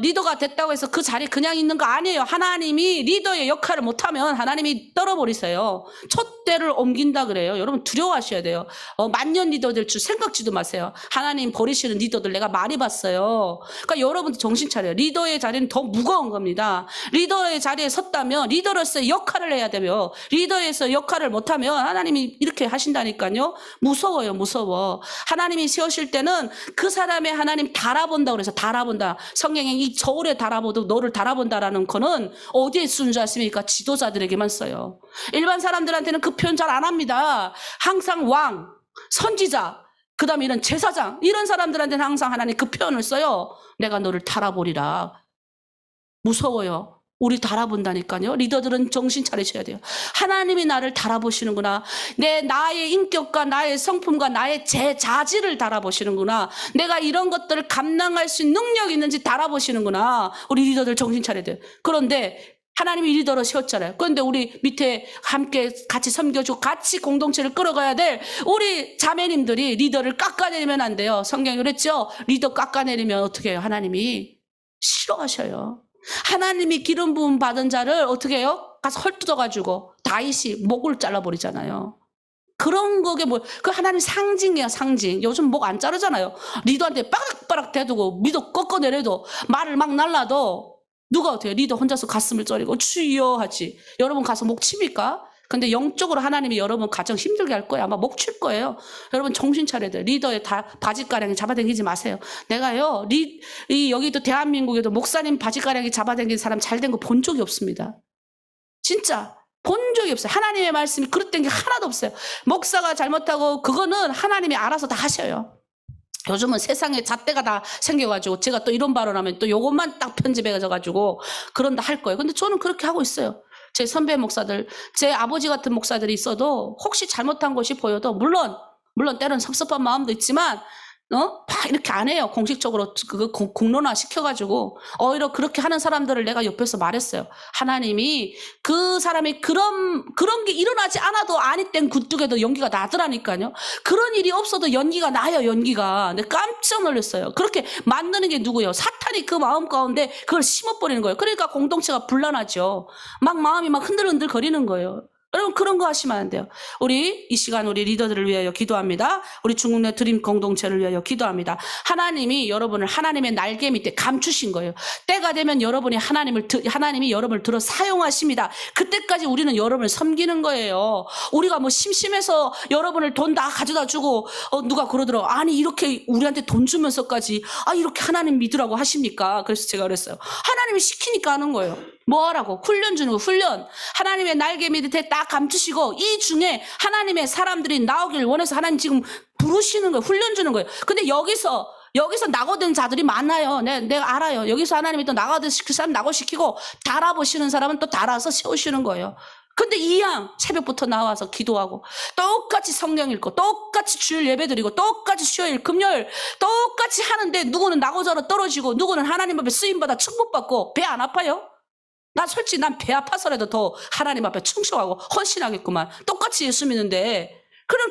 리더가 됐다고 해서 그 자리에 그냥 있는 거 아니에요. 하나님이 리더의 역할을 못하면 하나님이 떨어버리세요. 촛대를 옮긴다 그래요. 여러분 두려워하셔야 돼요. 만년 리더 될 줄 생각지도 마세요. 하나님 버리시는 리더들 내가 많이 봤어요. 그러니까 여러분도 정신 차려요. 리더의 자리는 더 무거운 겁니다. 리더의 자리에 섰다면 리더로서의 역할을 해야 되며, 리더에서 역할을 못하면 하나님이 이렇게 하신다니까요. 무서워요. 무서워. 하나님이 세우실 때는 그 사람의 하나님 달아본다고 그래서 달아본다. 성경에 이 저울에 달아보도 너를 달아본다라는 거는 어디에 쓰는 줄 아십니까? 지도자들에게만 써요. 일반 사람들한테는 그 표현 잘 안 합니다. 항상 왕, 선지자, 그 다음에 이런 제사장, 이런 사람들한테는 항상 하나님 그 표현을 써요. 내가 너를 달아보리라. 무서워요. 우리 달아본다니까요. 리더들은 정신 차리셔야 돼요. 하나님이 나를 달아보시는구나. 나의 인격과 나의 성품과 나의 제 자질을 달아보시는구나. 내가 이런 것들을 감당할 수 있는 능력이 있는지 달아보시는구나. 우리 리더들 정신 차려야 돼요. 그런데 하나님이 리더로 세웠잖아요. 그런데 우리 밑에 함께 같이 섬겨주고 같이 공동체를 끌어가야 될 우리 자매님들이 리더를 깎아내리면 안 돼요. 성경이 그랬죠. 리더 깎아내리면 어떻게 해요? 하나님이 싫어하셔요. 하나님이 기름 부음 받은 자를 어떻게 해요? 가서 헐뜯어가지고 다윗이 목을 잘라버리잖아요. 그런 거게 그 하나님 상징이야, 상징. 요즘 목 안 자르잖아요. 리더한테 빠락빠락 대두고 리더 꺾어내려도 말을 막 날라도 누가 어떻게 해요? 리더 혼자서 가슴을 쩌리고 주여 하지. 여러분 가서 목 칩니까? 근데 영적으로 하나님이 여러분 가정 힘들게 할 거예요. 아마 목 칠 거예요. 여러분 정신 차려야 돼요. 리더의 바지가랑이 잡아당기지 마세요. 내가요, 여기도 대한민국에도 목사님 바지가랑이 잡아당긴 사람 잘된 거 본 적이 없습니다. 진짜. 본 적이 없어요. 하나님의 말씀이 그릇된 게 하나도 없어요. 목사가 잘못하고 그거는 하나님이 알아서 다 하셔요. 요즘은 세상에 잣대가 다 생겨가지고 제가 또 이런 발언하면 또 요것만 딱 편집해가지고 그런다 할 거예요. 근데 저는 그렇게 하고 있어요. 제 선배 목사들, 제 아버지 같은 목사들이 있어도 혹시 잘못한 것이 보여도 물론 때로는 섭섭한 마음도 있지만 막 이렇게 안 해요. 공식적으로 그거 공론화 시켜가지고 오히려 그렇게 하는 사람들을 내가 옆에서 말했어요. 하나님이 그 사람이 그런 게 일어나지 않아도 아니 땐 굴뚝에도 연기가 나더라니까요. 그런 일이 없어도 연기가 나요. 연기가. 근데 깜짝 놀랐어요. 그렇게 만드는 게 누구예요? 사탄이 그 마음 가운데 그걸 심어버리는 거예요. 그러니까 공동체가 불안하죠. 막 마음이 막 흔들흔들 거리는 거예요. 여러분 그런 거 하시면 안 돼요. 우리 이 시간 우리 리더들을 위하여 기도합니다. 우리 중국내 드림 공동체를 위하여 기도합니다. 하나님이 여러분을 하나님의 날개 밑에 감추신 거예요. 때가 되면 하나님이 여러분을 들어 사용하십니다. 그때까지 우리는 여러분을 섬기는 거예요. 우리가 뭐 심심해서 여러분을 돈 다 가져다 주고 누가 그러더라고. 아니 이렇게 우리한테 돈 주면서까지 이렇게 하나님 믿으라고 하십니까? 그래서 제가 그랬어요. 하나님이 시키니까 하는 거예요. 뭐 하라고? 훈련 주는 거, 훈련. 하나님의 날개 밑에 딱 다 감추시고 이 중에 하나님의 사람들이 나오기를 원해서 하나님 지금 부르시는 거예요. 훈련 주는 거예요. 근데 여기서 낙오된 자들이 많아요. 내가 알아요. 여기서 하나님이 또 낙오시킬 사람 낙오시키고 달아보시는 사람은 또 달아서 세우시는 거예요. 근데 이 양 새벽부터 나와서 기도하고 똑같이 성경 읽고 똑같이 주일 예배 드리고 똑같이 수요일 금요일 똑같이 하는데 누구는 낙오자로 떨어지고 누구는 하나님 앞에 쓰임받아 축복받고 배 안 아파요? 난 솔직히 난 배 아파서라도 더 하나님 앞에 충성하고 헌신하겠구만. 똑같이 예수 믿는데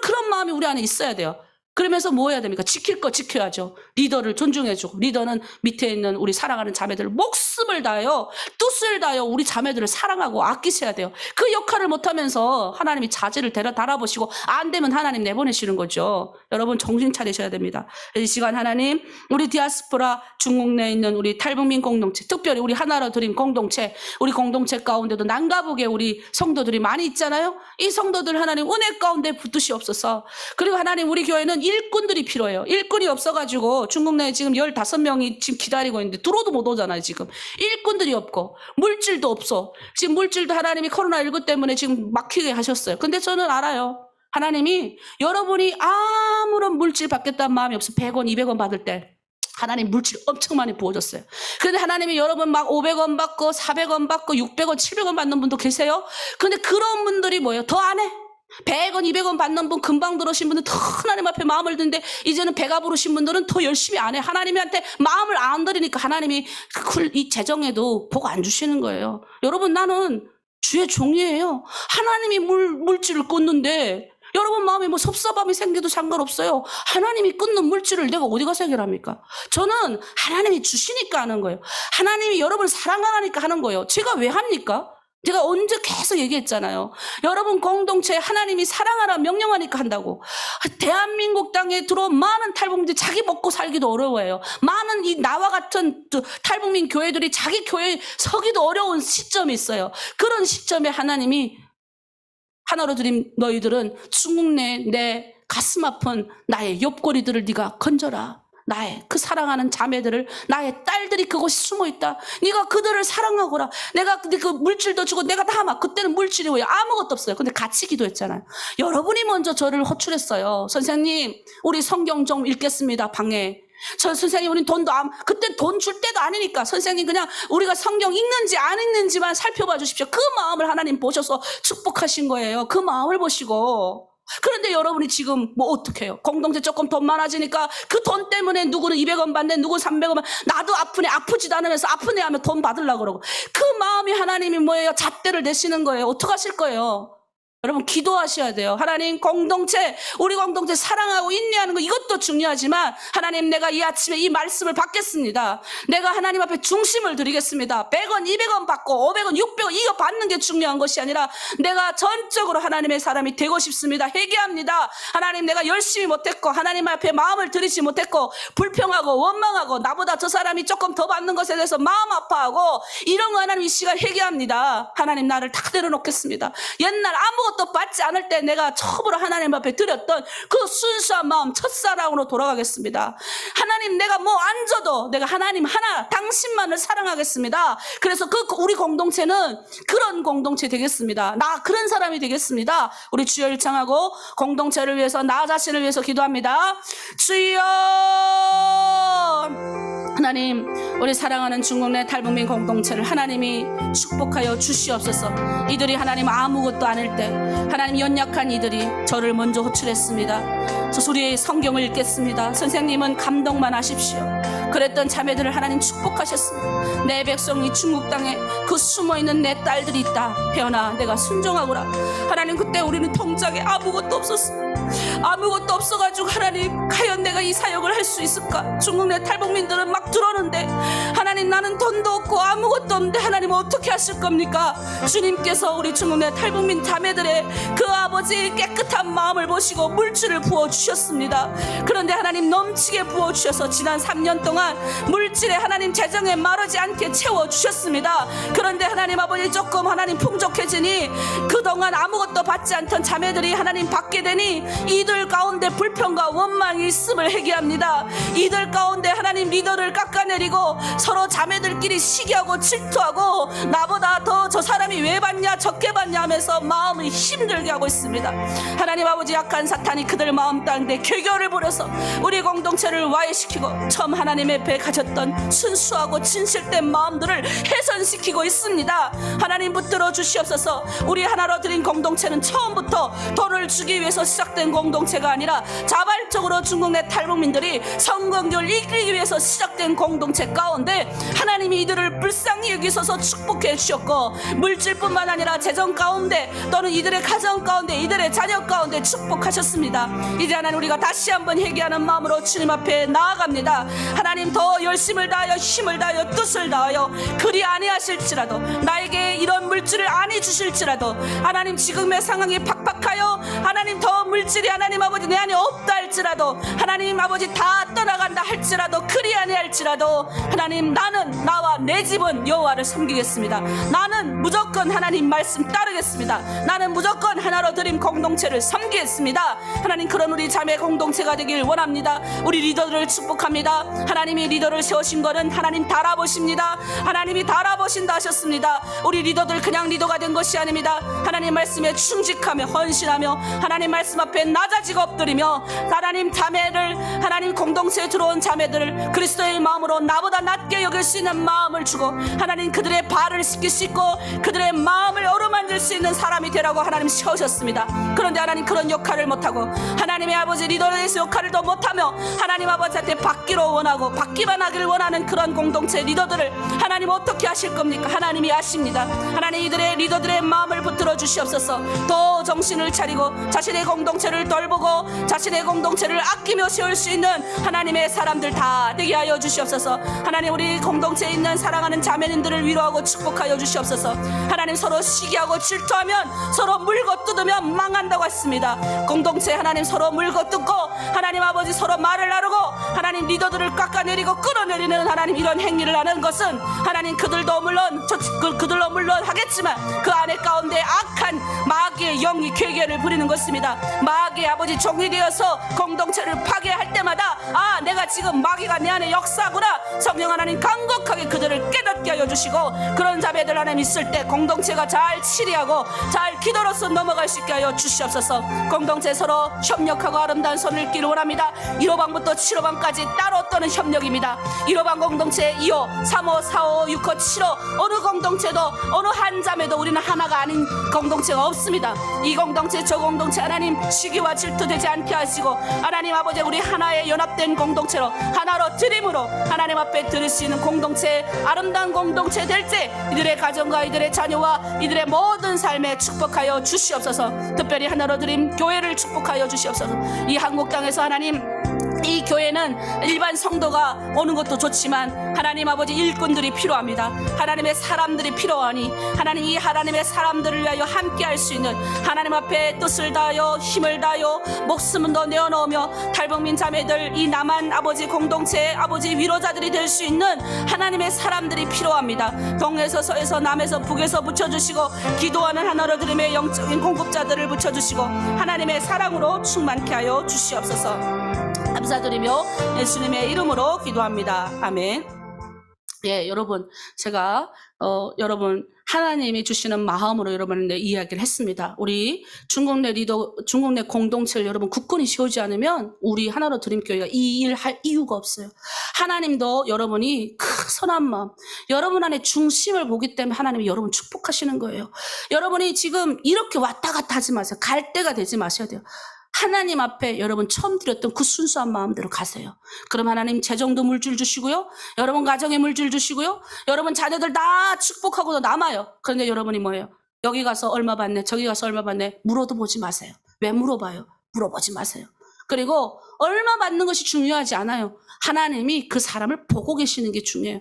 그런 마음이 우리 안에 있어야 돼요. 그러면서 뭐 해야 됩니까? 지킬 거 지켜야죠. 리더를 존중해주고 리더는 밑에 있는 우리 사랑하는 자매들 목숨을 다하여 뜻을 다하여 우리 자매들을 사랑하고 아끼셔야 돼요. 그 역할을 못하면서 하나님이 자제를 달아보시고 안 되면 하나님 내보내시는 거죠. 여러분 정신 차리셔야 됩니다. 이 시간 하나님 우리 디아스포라 중국 내에 있는 우리 탈북민 공동체 특별히 우리 하나로 드림 공동체 우리 공동체 가운데도 난가북에 우리 성도들이 많이 있잖아요. 이 성도들 하나님 은혜 가운데 붙드시옵소서. 그리고 하나님 우리 교회는 일꾼들이 필요해요. 일꾼이 없어가지고 중국 내에 지금 15명이 지금 기다리고 있는데 들어도 못 오잖아요. 지금 일꾼들이 없고 물질도 없어. 지금 물질도 하나님이 코로나19 때문에 지금 막히게 하셨어요. 근데 저는 알아요. 하나님이 여러분이 아무런 물질 받겠다는 마음이 없어 100원 200원 받을 때 하나님 물질 엄청 많이 부어줬어요. 그런데 하나님이 여러분 막 500원 받고 400원 받고 600원 700원 받는 분도 계세요. 근데 그런 분들이 뭐예요? 더 안 해. 100원 200원 받는 분 금방 들어오신 분들 더 하나님 앞에 마음을 드는데 이제는 배가 부르신 분들은 더 열심히 안 해. 하나님한테 마음을 안 드리니까 하나님이 이 재정에도 복 안 주시는 거예요. 여러분 나는 주의 종이에요. 하나님이 물질을 꽂는데 여러분 마음에 뭐 섭섭함이 생겨도 상관없어요. 하나님이 끊는 물질을 내가 어디 가서 해결합니까? 저는 하나님이 주시니까 하는 거예요. 하나님이 여러분을 사랑하니까 하는 거예요. 제가 왜 합니까? 제가 언제 계속 얘기했잖아요. 여러분 공동체에 하나님이 사랑하라 명령하니까 한다고. 대한민국 땅에 들어온 많은 탈북민들이 자기 먹고 살기도 어려워해요. 많은 이 나와 같은 탈북민 교회들이 자기 교회에 서기도 어려운 시점이 있어요. 그런 시점에 하나님이 하나로 드림 너희들은 중국 내 가슴 아픈 나의 옆구리들을 네가 건져라. 나의 그 사랑하는 자매들을 나의 딸들이 그곳이 숨어있다. 네가 그들을 사랑하거라. 내가 그 물질도 주고 내가 다 막 그때는 물질이 뭐예요? 아무것도 없어요. 근데 같이 기도했잖아요. 여러분이 먼저 저를 호출했어요. 선생님 우리 성경 좀 읽겠습니다. 방에. 선생님 우린 돈도 그때 돈 줄 때도 아니니까 선생님 그냥 우리가 성경 읽는지 안 읽는지만 살펴봐 주십시오. 그 마음을 하나님 보셔서 축복하신 거예요. 그 마음을 보시고. 그런데 여러분이 지금 뭐 어떻게 해요? 공동체 조금 돈 많아지니까 그 돈 때문에 누구는 200원 받네 누구는 300원 나도 아프네 아프지도 않으면서 아프네 하면 돈 받으려고 그러고 그 마음이 하나님이 뭐예요? 잣대를 내시는 거예요. 어떡하실 거예요? 여러분 기도하셔야 돼요. 하나님 공동체 우리 공동체 사랑하고 인내하는 거 이것도 중요하지만 하나님 내가 이 아침에 이 말씀을 받겠습니다. 내가 하나님 앞에 중심을 드리겠습니다. 100원 200원 받고 500원 600원 이거 받는 게 중요한 것이 아니라 내가 전적으로 하나님의 사람이 되고 싶습니다. 회개합니다. 하나님 내가 열심히 못했고 하나님 앞에 마음을 들이지 못했고 불평하고 원망하고 나보다 저 사람이 조금 더 받는 것에 대해서 마음 아파하고 이런 거 하나님 이 시간 회개합니다. 하나님 나를 다 내려놓겠습니다. 옛날 아무것도 받지 않을 때 내가 처음으로 하나님 앞에 드렸던 그 순수한 마음 첫사랑으로 돌아가겠습니다. 하나님 내가 뭐 안 줘도 내가 하나님 하나 당신만을 사랑하겠습니다. 그래서 우리 공동체는 그런 공동체 되겠습니다. 나 그런 사람이 되겠습니다. 우리 주여 일창하고 공동체를 위해서 나 자신을 위해서 기도합니다. 주여 하나님 우리 사랑하는 중국 내 탈북민 공동체를 하나님이 축복하여 주시옵소서. 이들이 하나님 아무것도 아닐 때 하나님 연약한 이들이 저를 먼저 호출했습니다. 저 소리의 성경을 읽겠습니다. 선생님은 감동만 하십시오. 그랬던 자매들을 하나님 축복하셨습니다. 내 백성이 중국 땅에 그 숨어있는 내 딸들이 있다. 혜연아 내가 순종하거라. 하나님 그때 우리는 통장에 아무것도 없었어. 아무것도 없어가지고 하나님 과연 내가 이 사역을 할 수 있을까? 중국 내 탈북민들은 막 들어오는데 하나님 나는 돈도 없고 아무것도 없는데 하나님 어떻게 하실 겁니까? 주님께서 우리 중국 내 탈북민 자매들의 그 아버지의 깨끗한 마음을 보시고 물질을 부어주셨습니다. 그런데 하나님 넘치게 부어주셔서 지난 3년 동안 물질에 하나님 재정에 마르지 않게 채워주셨습니다. 그런데 하나님 아버지 조금 하나님 풍족해지니 그동안 아무것도 받지 않던 자매들이 하나님 받게 되니 이들 가운데 불평과 원망이 있음을 회개합니다. 이들 가운데 하나님 리더를 깎아내리고 서로 자매들끼리 시기하고 질투하고 나보다 더 저 사람이 사람이 왜 받냐 적게 받냐 하면서 마음을 힘들게 하고 있습니다. 하나님 아버지, 약한 사탄이 그들 마음 가운데 괴교를 부려서 우리 공동체를 와해시키고 처음 하나님 앞에 가졌던 순수하고 진실된 마음들을 훼손시키고 있습니다. 하나님 붙들어 주시옵소서. 우리 하나로 드린 공동체는 처음부터 돈을 주기 위해서 시작된 공동체가 아니라 자발적으로 중국 내 탈북민들이 성경을 읽기 위해서 시작된 공동체 가운데 하나님이 이들을 불쌍히 여기셔서 축복해 주셨고, 물질뿐만 아니라 재정 가운데 또는 이들의 가정 가운데 이들의 자녀 가운데 축복하셨습니다. 이제 하나님, 우리가 다시 한번 회개하는 마음으로 주님 앞에 나아갑니다. 하나님, 더 열심을 다하여 힘을 다하여 뜻을 다하여 그리 아니하실지라도, 나에게 이런 물질을 아니 주실지라도, 하나님 지금의 상황이 팍팍하여 하나님 더 물질이 하나님 아버지 내 안에 없다 할지라도, 하나님 아버지 다 떠나간다 할지라도, 그리 아니할지라도, 하나님 나는 나와 내 집은 여호와를 섬기겠습니다. 나는 무조건 하나님 말씀 따르겠습니다. 나는 무조건 하나로 드림 공동체를 섬기겠습니다. 하나님, 그런 우리 자매 공동체가 되길 원합니다. 우리 리더들을 축복합니다. 하나님이 리더를 세우신 거는 하나님 달아보십니다. 하나님이 달아보신다 하셨습니다. 우리 리더들 그냥 리더가 된 것이 아닙니다. 하나님 말씀에 충직하며 헌신하며 하나님 말씀 앞에 낮아지고 엎드리며, 하나님 자매를, 하나님 공동체에 들어온 자매들을 그리스도의 마음으로 나보다 낮게 여길 수 있는 마음을 주고, 하나님 그들의 발을 씻길 수 있고 그들의 마음을 어루만질 수 있는 사람이 되라고 하나님 세우셨습니다. 그런데 하나님 그런 역할을 못하고, 하나님의 아버지 리더에서 역할을 더 못하며 하나님 아버지한테 받기를 원하고 받기만 하기를 원하는 그런 공동체 리더들을 하나님 어떻게 하실 겁니까? 하나님이 아십니다. 하나님, 이들의 리더들의 마음을 붙들어 주시옵소서. 더 정신을 차리고 자신의 공동체를 돌보고 자신의 공동체를 아끼며 세울 수 있는 하나님의 사람들 다 되게 하여 주시옵소서. 하나님, 우리 공동체에 있는 사랑하는 자매님들을 위로하고 축복하여 주시옵소서. 하나님, 서로 시기하고 질투하면 서로 물고 뜯으면 망한다고 했습니다. 공동체 하나님 서로 물고 뜯고 하나님 아버지 서로 말을 나누고 하나님 리더들을 깎아내리고 끌어내리는 하나님 이런 행위를 하는 것은 하나님 그들도 물론 그들도 물론 하겠지만 그 안에 가운데 악한 마귀의 영이 괴계를 부리는 것입니다. 마귀의 아버지 종이 되어서 공동체를 파괴할 때마다, 아, 내가 지금 마귀가 내 안에 역사구나. 성령 하나님 강력하게 그들을 깨닫게 하여 주시고, 그런 자매들 하나님 있을 때 공동체가 잘 치리하고 잘 기도로서 넘어갈 수 있게 하여 주시옵소서. 공동체 서로 협력하고 아름다운 손을 읽기를 원합니다. 1호방부터 7호방까지 따로 떠는 협력입니다. 1호방 공동체 2호, 3호, 4호, 6호, 7호 어느 공동체도 어느 한 자매도 우리는 하나가 아닌 공동체가 없습니다. 이 공동체 저 공동체 하나님 시기와 질투되지 않게 하시고, 하나님 아버지 우리 하나의 연합된 공동체로 하나로 드림으로 하나님 앞에 드릴 수 있는 공동체, 아름다운 공동체 될 때 이들의 가정과 이들의 자녀와 이들의 모든 삶에 축복하여 주시옵소서. 특별히 하나로 드림 교회를 축복하여 주시옵소서. 이 한국 땅에서 하나님, 이 교회는 일반 성도가 오는 것도 좋지만 하나님 아버지 일꾼들이 필요합니다. 하나님의 사람들이 필요하니 하나님, 이 하나님의 사람들을 위하여 함께 할 수 있는 하나님 앞에 뜻을 다하여 힘을 다하여 목숨을 더 내어놓으며 탈북민 자매들, 이 남한 아버지 공동체의 아버지 위로자들이 될 수 있는 하나님의 사람들이 필요합니다. 동에서 서에서 남에서 북에서 붙여주시고, 기도하는 하나로 드림의 영적인 공급자들을 붙여주시고 하나님의 사랑으로 충만케 하여 주시옵소서. 감사드리며 예수님의 이름으로 기도합니다. 아멘. 예, 여러분, 제가 여러분 하나님이 주시는 마음으로 여러분한테 이야기를 했습니다. 우리 중국 내 리더, 중국 내 공동체를 여러분 굳건히 세우지 않으면 우리 하나로 드림교회가 이 일 할 이유가 없어요. 하나님도 여러분이 큰 선한 마음, 여러분 안에 중심을 보기 때문에 하나님이 여러분 축복하시는 거예요. 여러분이 지금 이렇게 왔다 갔다 하지 마세요. 갈 때가 되지 마셔야 돼요. 하나님 앞에 여러분 처음 드렸던 그 순수한 마음대로 가세요. 그럼 하나님 재정도 물질 주시고요, 여러분 가정에 물질 주시고요, 여러분 자녀들 다 축복하고도 남아요. 그런데 여러분이 뭐예요? 여기 가서 얼마 받네, 저기 가서 얼마 받네 물어도 보지 마세요. 왜 물어봐요? 물어보지 마세요. 그리고 얼마 받는 것이 중요하지 않아요. 하나님이 그 사람을 보고 계시는 게 중요해요.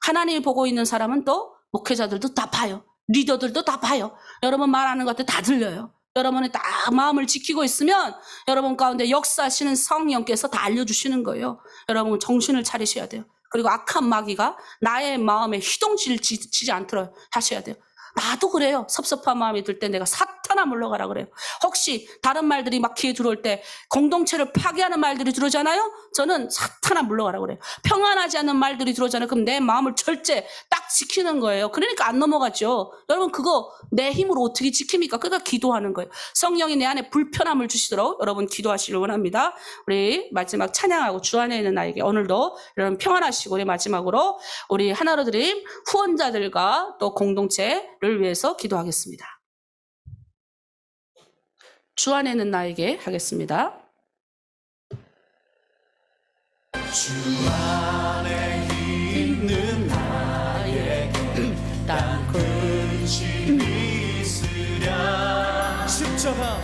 하나님이 보고 있는 사람은 또 목회자들도 다 봐요. 리더들도 다 봐요. 여러분 말하는 것들 다 들려요. 여러분이 딱 마음을 지키고 있으면 여러분 가운데 역사하시는 성령께서 다 알려주시는 거예요. 여러분 정신을 차리셔야 돼요. 그리고 악한 마귀가 나의 마음에 희동치지 않도록 하셔야 돼요. 나도 그래요. 섭섭한 마음이 들 때 내가 사탄 사탄아 물러가라 그래요. 혹시 다른 말들이 막 귀에 들어올 때 공동체를 파괴하는 말들이 들어오잖아요. 저는 사탄아 물러가라 그래요. 평안하지 않는 말들이 들어오잖아요. 그럼 내 마음을 절제 딱 지키는 거예요. 그러니까 안 넘어가죠. 여러분 그거 내 힘으로 어떻게 지킵니까? 그러니까 기도하는 거예요. 성령이 내 안에 불편함을 주시도록 여러분 기도하시길 원합니다. 우리 마지막 찬양하고 주 안에 있는 나에게 오늘도 여러분 평안하시고 우리 마지막으로 우리 하나로 드림 후원자들과 또 공동체를 위해서 기도하겠습니다. 주 안에 있는 나에게 하겠습니다. 주 안에 있는 나에게 난 근심이 있으랴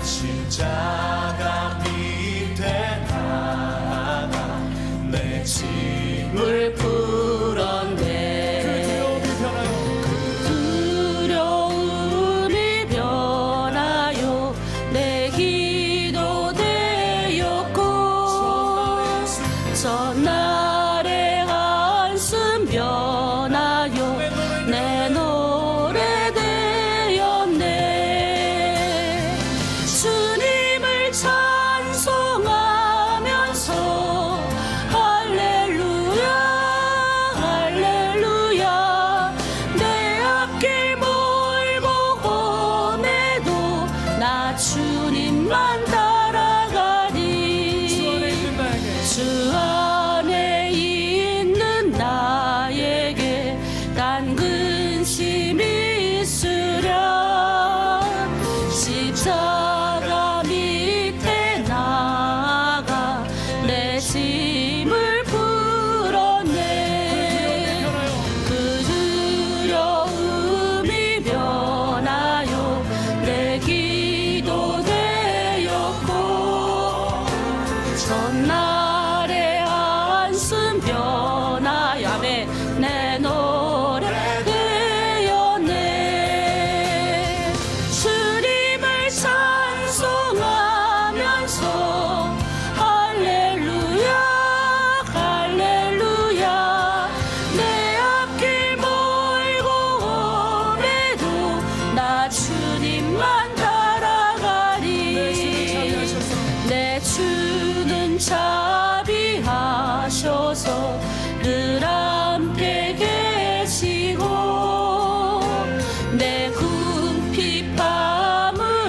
십자가 밑에 나가 내 짐을 풀었네 두려움이 변하여 내 기도 되었고 전날의 한숨 변하여 내 노래 되었네. 주님을 찬송하면서 할렐루야 할렐루야 내 앞길 멀고 험해도 나 주님만 따라가리. 주 안에 있는 나에게 단 근심이 있으랴 십자가 밑에 나가 내 짐을 풀었네. 그 두려움이 변하여 내 기도 되었고 전날의 한숨 변하여 아멘 내 노래 되었네. 주님을 찬송하면서 할렐루야 할렐루야 내 앞길 멀고 험해도 나 주님만 따라가리. 내 주는 자비하셔서 늘 함께 계시고 내 궁핍함을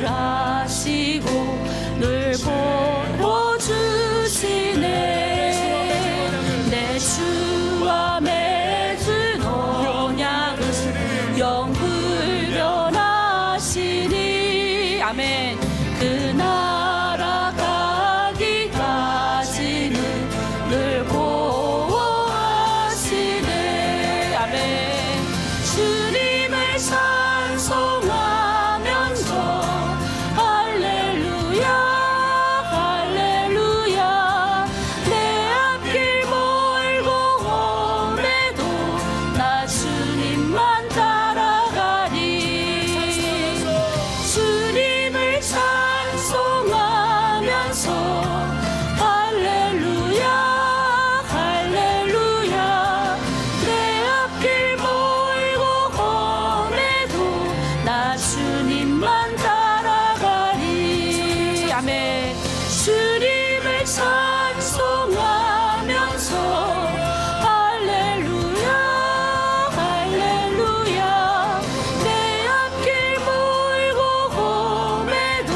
아시고 늘 보호주시네. 내 주와 맺은 언약은 영불변하시니 아멘. 그 나라 가기까지는 늘 보호하시네 아멘. 주님을 찬송하면서 할렐루야 할렐루야 내 앞길 멀고 험해도 나 주님만 따라가리. 주님을 찬송하면서 할렐루야 할렐루야 내 앞길 멀고 험해도 나 주님만 따라가리 아멘. 주님을 찬송하면서 할렐루야 할렐루야 내 앞길 멀고 험해도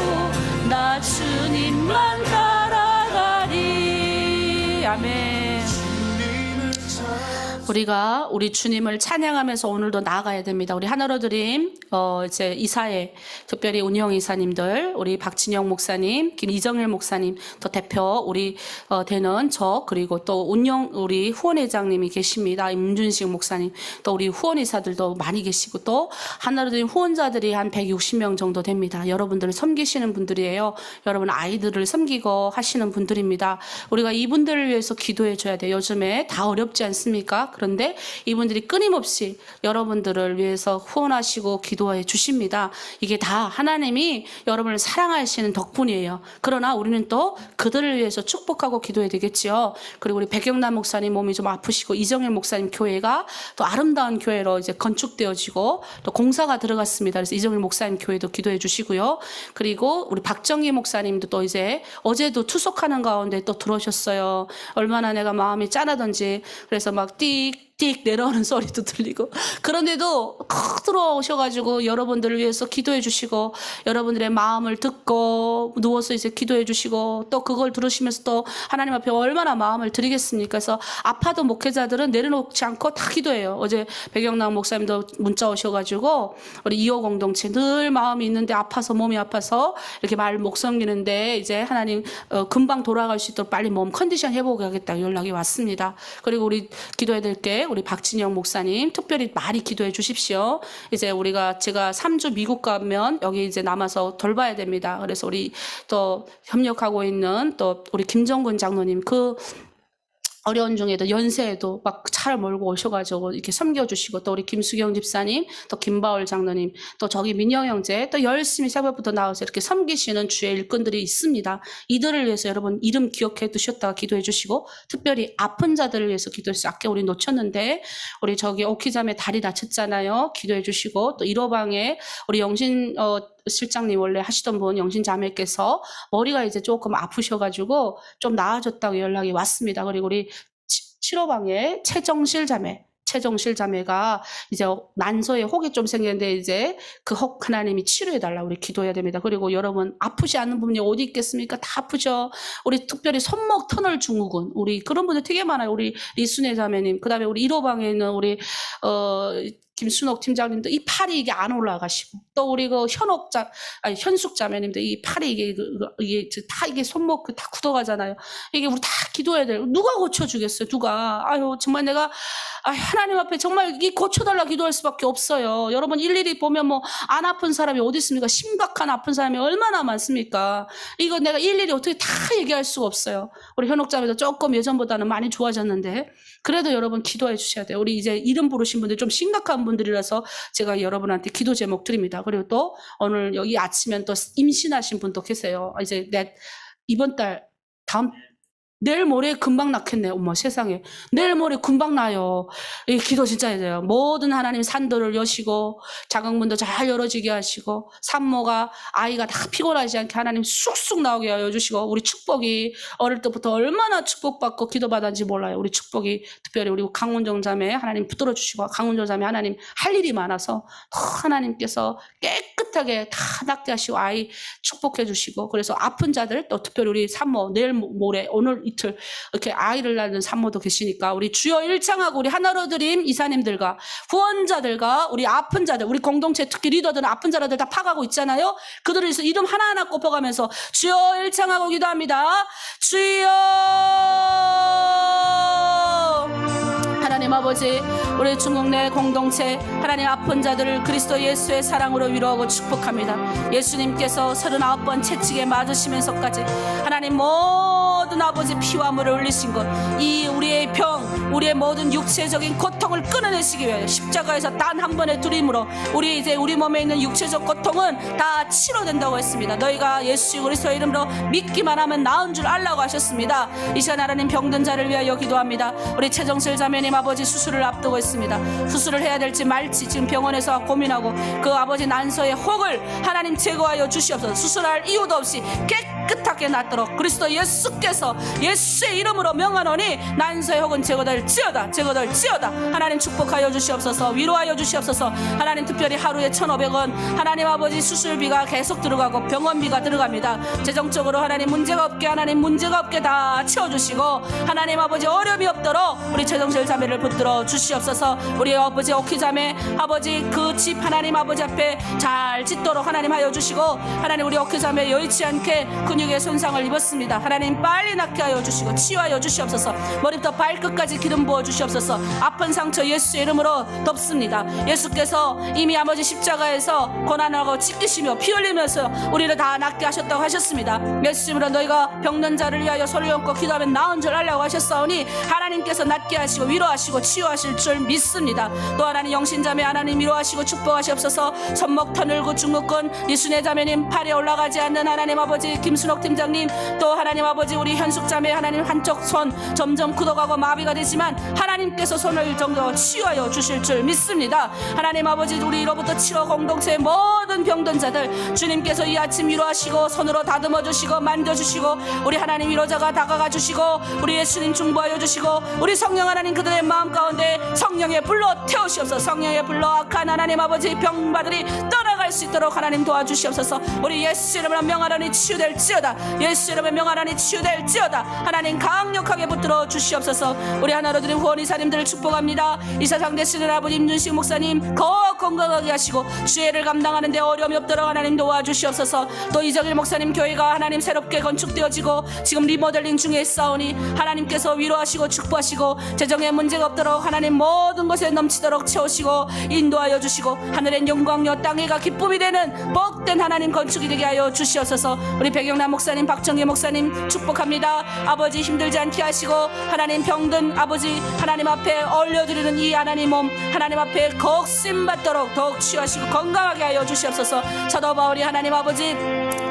나 주님만 따라가리 아멘. 우리가 우리 주님을 찬양하면서 오늘도 나아가야 됩니다. 우리 하나로 드림 이제 이사회 특별히 운영 이사님들 우리 박진영 목사님, 김이정일 목사님, 또 대표 우리 되는 저 그리고 또 운영 우리 후원회장님이 계십니다. 임준식 목사님, 또 우리 후원 이사들도 많이 계시고 또 하나로 드림 후원자들이 한 160명 정도 됩니다. 여러분들을 섬기시는 분들이에요. 여러분 아이들을 섬기고 하시는 분들입니다. 우리가 이분들을 위해서 기도해 줘야 돼요. 요즘에 다 어렵지 않습니까? 그런데 이분들이 끊임없이 여러분들을 위해서 후원하시고 기도해 주십니다. 이게 다 하나님이 여러분을 사랑하시는 덕분이에요. 그러나 우리는 또 그들을 위해서 축복하고 기도해야 되겠지요. 그리고 우리 백영남 목사님 몸이 좀 아프시고 이정일 목사님 교회가 또 아름다운 교회로 이제 건축되어지고 또 공사가 들어갔습니다. 그래서 이정일 목사님 교회도 기도해 주시고요. 그리고 우리 박정희 목사님도 또 이제 어제도 투숙하는 가운데 또 들어오셨어요. 얼마나 내가 마음이 짠하던지. 그래서 막 띡 내려오는 소리도 들리고, 그런데도 들어오셔가지고 여러분들을 위해서 기도해 주시고 여러분들의 마음을 듣고 누워서 이제 기도해 주시고 또 그걸 들으시면서 또 하나님 앞에 얼마나 마음을 드리겠습니까? 그래서 아파도 목회자들은 내려놓지 않고 다 기도해요. 어제 백영남 목사님도 문자 오셔가지고 우리 2호 공동체 늘 마음이 있는데 아파서 몸이 아파서 이렇게 말 목 섬기는데 이제 하나님 금방 돌아갈 수 있도록 빨리 몸 컨디션 회복하겠다 연락이 왔습니다. 그리고 우리 기도해야 될 게 우리 박진영 목사님 특별히 많이 기도해 주십시오. 이제 제가 3주 미국 가면 여기 이제 남아서 돌봐야 됩니다. 그래서 우리 또 협력하고 있는 또 우리 김정근 장로님 그 어려운 중에도 연세에도 막 차를 몰고 오셔가지고 이렇게 섬겨주시고 또 우리 김수경 집사님 또 김바울 장로님 또 저기 민영 형제 또 열심히 새벽부터 나와서 이렇게 섬기시는 주의 일꾼들이 있습니다. 이들을 위해서 여러분 이름 기억해 두셨다가 기도해 주시고 특별히 아픈 자들을 위해서 기도해서 아까 우리 놓쳤는데 우리 저기 오키자매 다리 다쳤잖아요. 기도해 주시고 또 1호방에 우리 영신 실장님 원래 하시던 분 영신 자매께서 머리가 이제 조금 아프셔가지고 좀 나아졌다고 연락이 왔습니다. 그리고 우리 7호방에 최정실 자매가 이제 난소에 혹이 좀 생겼는데 이제 그 혹 하나님이 치료해달라 우리 기도해야 됩니다. 그리고 여러분 아프지 않는 분이 어디 있겠습니까? 다 아프죠. 우리 특별히 손목 터널 증후군 우리 그런 분들 되게 많아요. 우리 리순애 자매님 그다음에 우리 1호방에 있는 우리 김순옥 팀장님도 이 팔이 이게 안 올라가시고 또 우리 그 현숙 자매님도 이 팔이 이게 다 이게 손목 다 굳어가잖아요. 이게 우리 다 기도해야 돼요. 누가 고쳐주겠어요? 누가? 아유 정말 내가 하나님 앞에 정말 이 고쳐달라 기도할 수밖에 없어요. 여러분 일일이 보면 뭐 안 아픈 사람이 어디 있습니까? 심각한 아픈 사람이 얼마나 많습니까? 이거 내가 일일이 어떻게 다 얘기할 수가 없어요. 우리 현옥 자매도 조금 예전보다는 많이 좋아졌는데 그래도 여러분 기도해 주셔야 돼요. 우리 이제 이름 부르신 분들 좀 심각한 분들이라서 제가 여러분한테 기도 제목 드립니다. 그리고 또 오늘 여기 아침엔 또 임신하신 분도 계세요. 이제 이번 달 내일 모레 금방 낳겠네. 어머 세상에 내일 모레 금방 나요. 이 기도 진짜 해야 돼요. 모든 하나님 산들을 여시고 작은 문도 잘 열어지게 하시고 산모가 아이가 다 피곤하지 않게 하나님 쑥쑥 나오게 하여 주시고 우리 축복이 어릴 때부터 얼마나 축복받고 기도받았는지 몰라요. 우리 축복이 특별히 우리 강훈정 자매 하나님 붙들어 주시고 강훈정 자매 하나님 할 일이 많아서 하나님께서 깨끗하게 다 낫게 하시고 아이 축복해 주시고 그래서 아픈 자들 또 특별히 우리 산모 내일 모레 오늘 이틀 이렇게 아이를 낳는 산모도 계시니까 우리 주여 일창하고 우리 하나로 드림 이사님들과 후원자들과 우리 아픈 자들 우리 공동체 특히 리더들은 아픈 자들 다 파가고 있잖아요. 그들을 위해서 이름 하나하나 꼽아가면서 주여 일창하고 기도합니다. 주여 하나님 아버지 우리 중국 내 공동체 하나님 아픈 자들을 그리스도 예수의 사랑으로 위로하고 축복합니다. 예수님께서 39번 채찍에 맞으시면서까지 하나님 모든 아버지 피와 물을 흘리신 것 이 우리의 병 우리의 모든 육체적인 고통을 끊어내시기 위하여 십자가에서 단 한 번의 두림으로 우리 몸에 있는 육체적 고통은 다 치료된다고 했습니다. 너희가 예수 그리스도의 이름으로 믿기만 하면 나은 줄 알라고 하셨습니다. 이 시간 하나님 병든 자를 위하여 기도합니다. 우리 최정실 자매님 아버지 수술을 앞두고 있습니다. 수술을 해야 될지 말지 지금 병원에서 고민하고 그 아버지 난소의 혹을 하나님 제거하여 주시옵소서. 수술할 이유도 없이 깨끗하게 낫도록 그리스도 예수께서 예수의 이름으로 명하노니 난소의 혹은 제거될지어다 하나님 축복하여 주시옵소서. 위로하여 주시옵소서. 하나님 특별히 하루에 1,500원 하나님 아버지 수술비가 계속 들어가고 병원비가 들어갑니다. 재정적으로 하나님 문제가 없게 다 채워주시고 하나님 아버지 어려움이 없도록 우리 최정실 자매를 붙들어 주시옵소서. 우리 아버지 오키자매 아버지 그 집 하나님 아버지 앞에 잘 짓도록 하나님 하여 주시고 하나님 우리 오키자매 여의치 않게 그 근육의 손상을 입었습니다. 하나님 빨리 낫게 하여 주시고 치유하여 주시옵소서. 머리부터 발끝까지 기름 부어 주시옵소서. 아픈 상처 예수의 이름으로 덮습니다. 예수께서 이미 아버지 십자가에서 고난하고 찢기시며 피 흘리면서 우리를 다 낫게 하셨다고 하셨습니다. 예수 이름으로 너희가 병든 자를 위하여 소리 얹고 기도하면 나은 줄 알라고 하셨사오니 하나님께서 낫게 하시고 위로하시고 치유하실 줄 믿습니다. 또 하나님 영신자매 하나님 위로하시고 축복하시옵소서. 손목 터늘고 중국군 이순애 자매님 팔에 올라가지 않는 하나님 아버지 김순옥 팀장님 또 하나님 아버지 우리 현숙자매 하나님 한쪽 손 점점 굳어가고 마비가 되지만 하나님께서 손을 정도 치유하여 주실 줄 믿습니다. 하나님 아버지 우리로부터 치료 공동체의 모든 병든 자들 주님께서 이 아침 위로하시고 손으로 다듬어 주시고 만져주시고 우리 하나님 위로자가 다가가 주시고 우리 예수님 중보하여 주시고 우리 성령 하나님 그들의 마음 가운데 성령의 불로 태우시옵소서. 성령의 불로 악한 하나님 아버지 병마들이 떠나갈 수 있도록 하나님 도와주시옵소서. 우리 예수 이름으로 명하라니 치유될지어다. 예수 이름으로 명하라니 치유될지어다. 하나님 강력하게 붙들어 주시옵소서. 우리 하나로 드린 후원 이사님들을 축복합니다. 이사장 되시는 아버지 임준식 목사님 더 건강하게 하시고 주애를 감당하는 데 어려움이 없도록 하나님 도와주시옵소서. 또 이정일 목사님 교회가 하나님 새롭게 건축되어지고 지금 리모델링 중에 있사오니 하나님께서 위로하시고 축복하시고 재정에 문제가 없도록 하나님 모든 것에 넘치도록 채우시고 인도하여 주시고 하늘엔 영광여 땅에가 기쁨이 되는 복된 하나님 건축이 되게 하여 주시옵소서. 우리 백영남 목사님 박정희 목사님 축복합니다. 아버지 힘들지 않게 하시고 하나님 병든 아버지 하나님 앞에 올려드리는 이 하나님 몸 하나님 앞에 걱심받도록 더욱 치유하시고 건강하게 하여 주시옵소서. 사도 바울이 하나님 아버지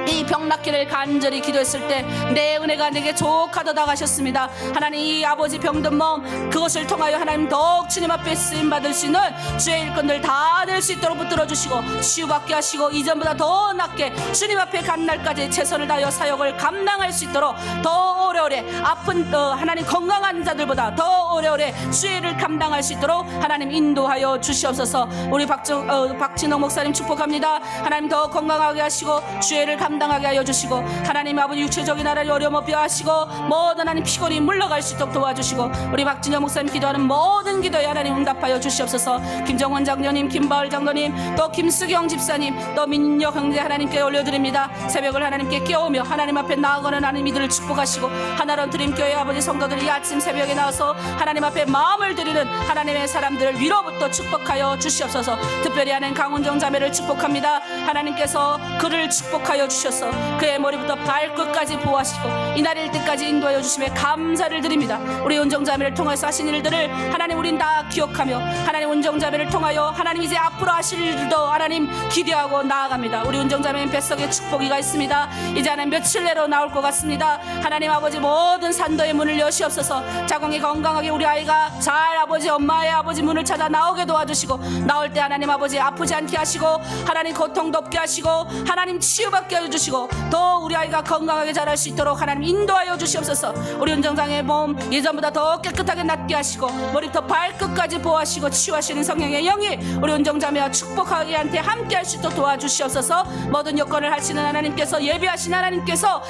이 병 낫기를 간절히 기도했을 때 내 은혜가 내게 족하도다 하셨습니다. 하나님 이 아버지 병든 몸 그것을 통하여 하나님 더욱 주님 앞에 쓰임받을 수 있는 주의 일꾼들 다 될 수 있도록 붙들어 주시고 치유받게 하시고 이전보다 더 낫게 주님 앞에 간 날까지 최선을 다하여 사역을 감당할 수 있도록 더 오래오래 아픈 하나님 건강한 자들보다 더 오래오래 주의 일을 감당할 수 있도록 하나님 인도하여 주시옵소서. 우리 박진홍 목사님 축복합니다. 하나님 더 건강하게 하시고 주의 일을 감당하게 하여 주시고 하나님 아버지 육체적인 하나님 어려움 없게 하시고 모든 하나님 피곤이 물러갈 수 있도록 도와주시고 우리 박진영 목사님 기도하는 모든 기도에 하나님 응답하여 주시옵소서. 김정원 장로님 김바울 장로님 또 김수경 집사님 또 민혁 형제 하나님께 올려드립니다. 새벽을 하나님께 깨우며 하나님 앞에 나아가는 하나님 이들을 축복하시고 하나로 드림교회 아버지 성도들이 아침 새벽에 나와서 하나님 앞에 마음을 드리는 하나님의 사람들을 위로부터 축복하여 주시옵소서. 특별히 하나님 강훈정 자매를 축복합니다. 하나님께서 그를 축복하여 주셔서 그의 머리부터 발끝까지 보호하시고 이날일 때까지 인도하여 주심에 감사를 드립니다. 우리 은정자매를 통해서 하신 일들을 하나님 우린 다 기억하며 하나님 은정자매를 통하여 하나님 이제 앞으로 하실 일도 하나님 기대하고 나아갑니다. 우리 은정자매는 뱃속에 축복이가 있습니다. 이제 하나님 며칠 내로 나올 것 같습니다. 하나님 아버지 모든 산도의 문을 여시옵소서. 자궁이 건강하게 우리 아이가 잘 아버지 엄마의 아버지 문을 찾아 나오게 도와주시고 나올 때 하나님 아버지 아프지 않게 하시고 하나님 고통도 없게 하시고 하나님 치유받게 해주시고 또 우리 아이가 건강하게 자랄 수 있도록 하나님 인도하여 주시옵소서. 우리 은정장의 몸 예전보다 더 깨끗하게 낫게 하시고 머리부터 발끝까지 보호하시고 치유하시는 성령의 영이 우리 은정자매와 축복하게 한테 함께 할 수 있도록 도와주시옵소서. 모든 여건을 하시는 하나님께서 예비하신 하나님께서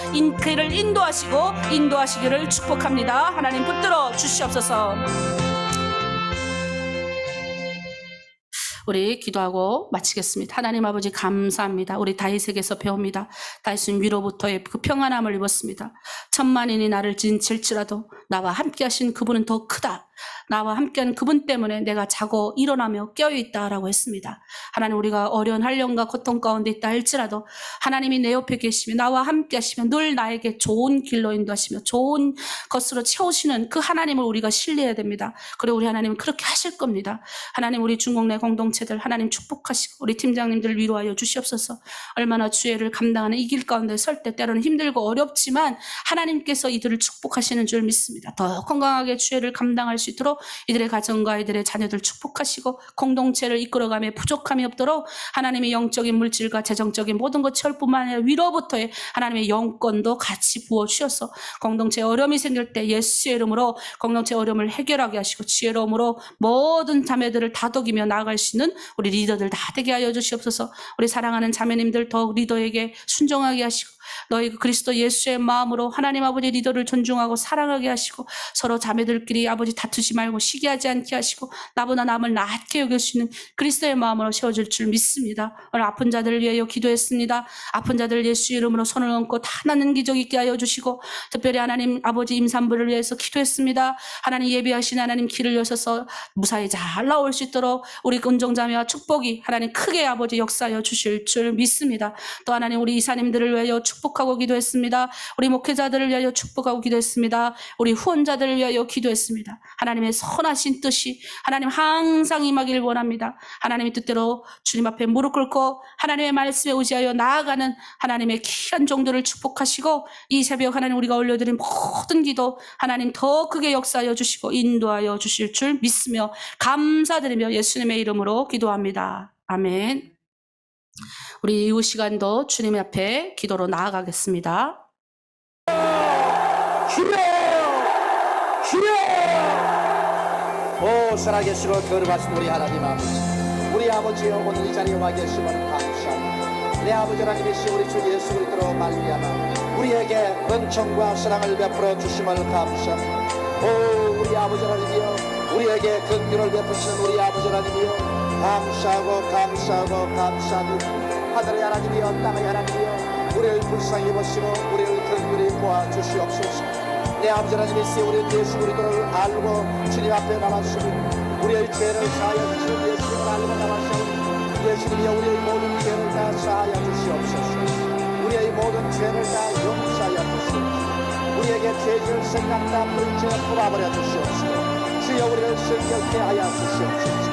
그를 인도하시기를 축복합니다. 하나님 붙들어 주시옵소서. 우리 기도하고 마치겠습니다. 하나님 아버지 감사합니다. 우리 다윗에게서 배웁니다. 다윗은 위로부터의 그 평안함을 입었습니다. 천만인이 나를 진칠지라도 나와 함께 하신 그분은 더 크다. 나와 함께한 그분 때문에 내가 자고 일어나며 깨어있다라고 했습니다. 하나님 우리가 어려운 한련과 고통 가운데 있다 할지라도 하나님이 내 옆에 계시며 나와 함께 하시며 늘 나에게 좋은 길로 인도하시며 좋은 것으로 채우시는 그 하나님을 우리가 신뢰해야 됩니다. 그리고 우리 하나님은 그렇게 하실 겁니다. 하나님 우리 중국 내 공동체들 하나님 축복하시고 우리 팀장님들 위로하여 주시옵소서. 얼마나 주애를 감당하는 이 길 가운데 설 때 때로는 힘들고 어렵지만 하나님께서 이들을 축복하시는 줄 믿습니다. 더 건강하게 주애를 감당할 수 있도록 이들의 가정과 이들의 자녀들 축복하시고 공동체를 이끌어가며 부족함이 없도록 하나님의 영적인 물질과 재정적인 모든 것 철뿐만 아니라 위로부터의 하나님의 영권도 같이 부어주셔서 공동체에 어려움이 생길 때 예수의 이름으로 공동체 어려움을 해결하게 하시고 지혜로움으로 모든 자매들을 다독이며 나아갈 수 있는 우리 리더들 다 되게 하여 주시옵소서. 우리 사랑하는 자매님들 더욱 리더에게 순종하게 하시고 너희 그 그리스도 예수의 마음으로 하나님 아버지 리더를 존중하고 사랑하게 하시고 서로 자매들끼리 아버지 다투지 말고 시기하지 않게 하시고 나보다 남을 낮게 여길 수 있는 그리스도의 마음으로 세워질 줄 믿습니다. 오늘 아픈 자들을 위하여 기도했습니다. 아픈 자들 예수 이름으로 손을 얹고 다 낫는 기적 있게 하여 주시고 특별히 하나님 아버지 임산부를 위해서 기도했습니다. 하나님 예비하신 하나님 길을 여셔서 무사히 잘 나올 수 있도록 우리 은종자매와 축복이 하나님 크게 아버지 역사하여 주실 줄 믿습니다. 또 하나님 우리 이사님들을 위하여 축복하고 기도했습니다. 우리 목회자들을 위하여 축복하고 기도했습니다. 우리 후원자들을 위하여 기도했습니다. 하나님의 선하신 뜻이 하나님 항상 임하기를 원합니다. 하나님의 뜻대로 주님 앞에 무릎 꿇고 하나님의 말씀에 의지하여 나아가는 하나님의 귀한 종들을 축복하시고 이 새벽 하나님 우리가 올려드린 모든 기도 하나님 더 크게 역사하여 주시고 인도하여 주실 줄 믿으며 감사드리며 예수님의 이름으로 기도합니다. 아멘. 우리 이후 시간도 주님 앞에 기도로 나아가겠습니다. 오 살아계시고 거룩하신 우리 하나님 아버지, 우리 아버지여 오늘 이 자리에 와 계심을 감사합니다. 내 아버지 하나님이시 우리 주 예수 그리스도로 말미암아 우리에게 은총과 사랑을 베풀어 주심을 감사합니다. 오 우리 아버지 하나님이여 우리에게 긍휼을 베푸시는 우리 아버지 하나님이여 감사하고 감사하고 감사합니다. 하늘의 하나님이여 땅의 하나님이여 우리를 불쌍히 보시고 우리를 긍휼히 보아주시옵소서. 내 아버지 하나님이시 우리 예수 그리스도를 알고 주님 앞에 나왔으니 우리의 죄를 사하여 주시는 예수님을 알고 나왔사오니 예수님이여 우리의 모든 죄를 다 사하여 주시옵소서. 우리의 모든 죄를 다 용서하여 주시옵소서. 우리에게 죄질 생각 다 물죄 풀어버려 주시옵소서. 주여 우리를 성결케 하여 주시옵소서.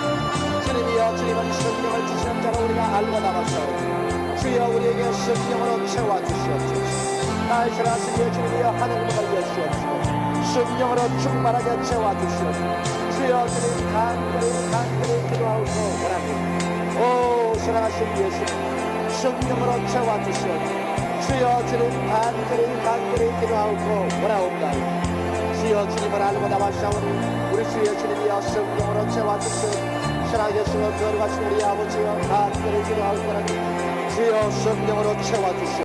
주님이여 주님은 성령을 주시는 자로 우리가 알고 나왔사오니 주여 우리에게 성령으로 채워주시옵소서. 나의 살아신 예수님이여 하늘을 열시옵시고 성령으로 충만하게 채워주시옵소서. 주여 주님 간절히 기도하고 원합니다. 오 사랑하신 예수님 성령으로 채워주시옵소서. 주여 주님 간절히 기도하고 원하옵나이다. 주여 주님을 알고 나왔사오니 우리 주 예수님이여 성령으로 채워주시옵소서. 살아계시고 거룩하신 우리 아버지여 간절히 기도하고 원합니다. 주여 성령으로 채워주시옵소서.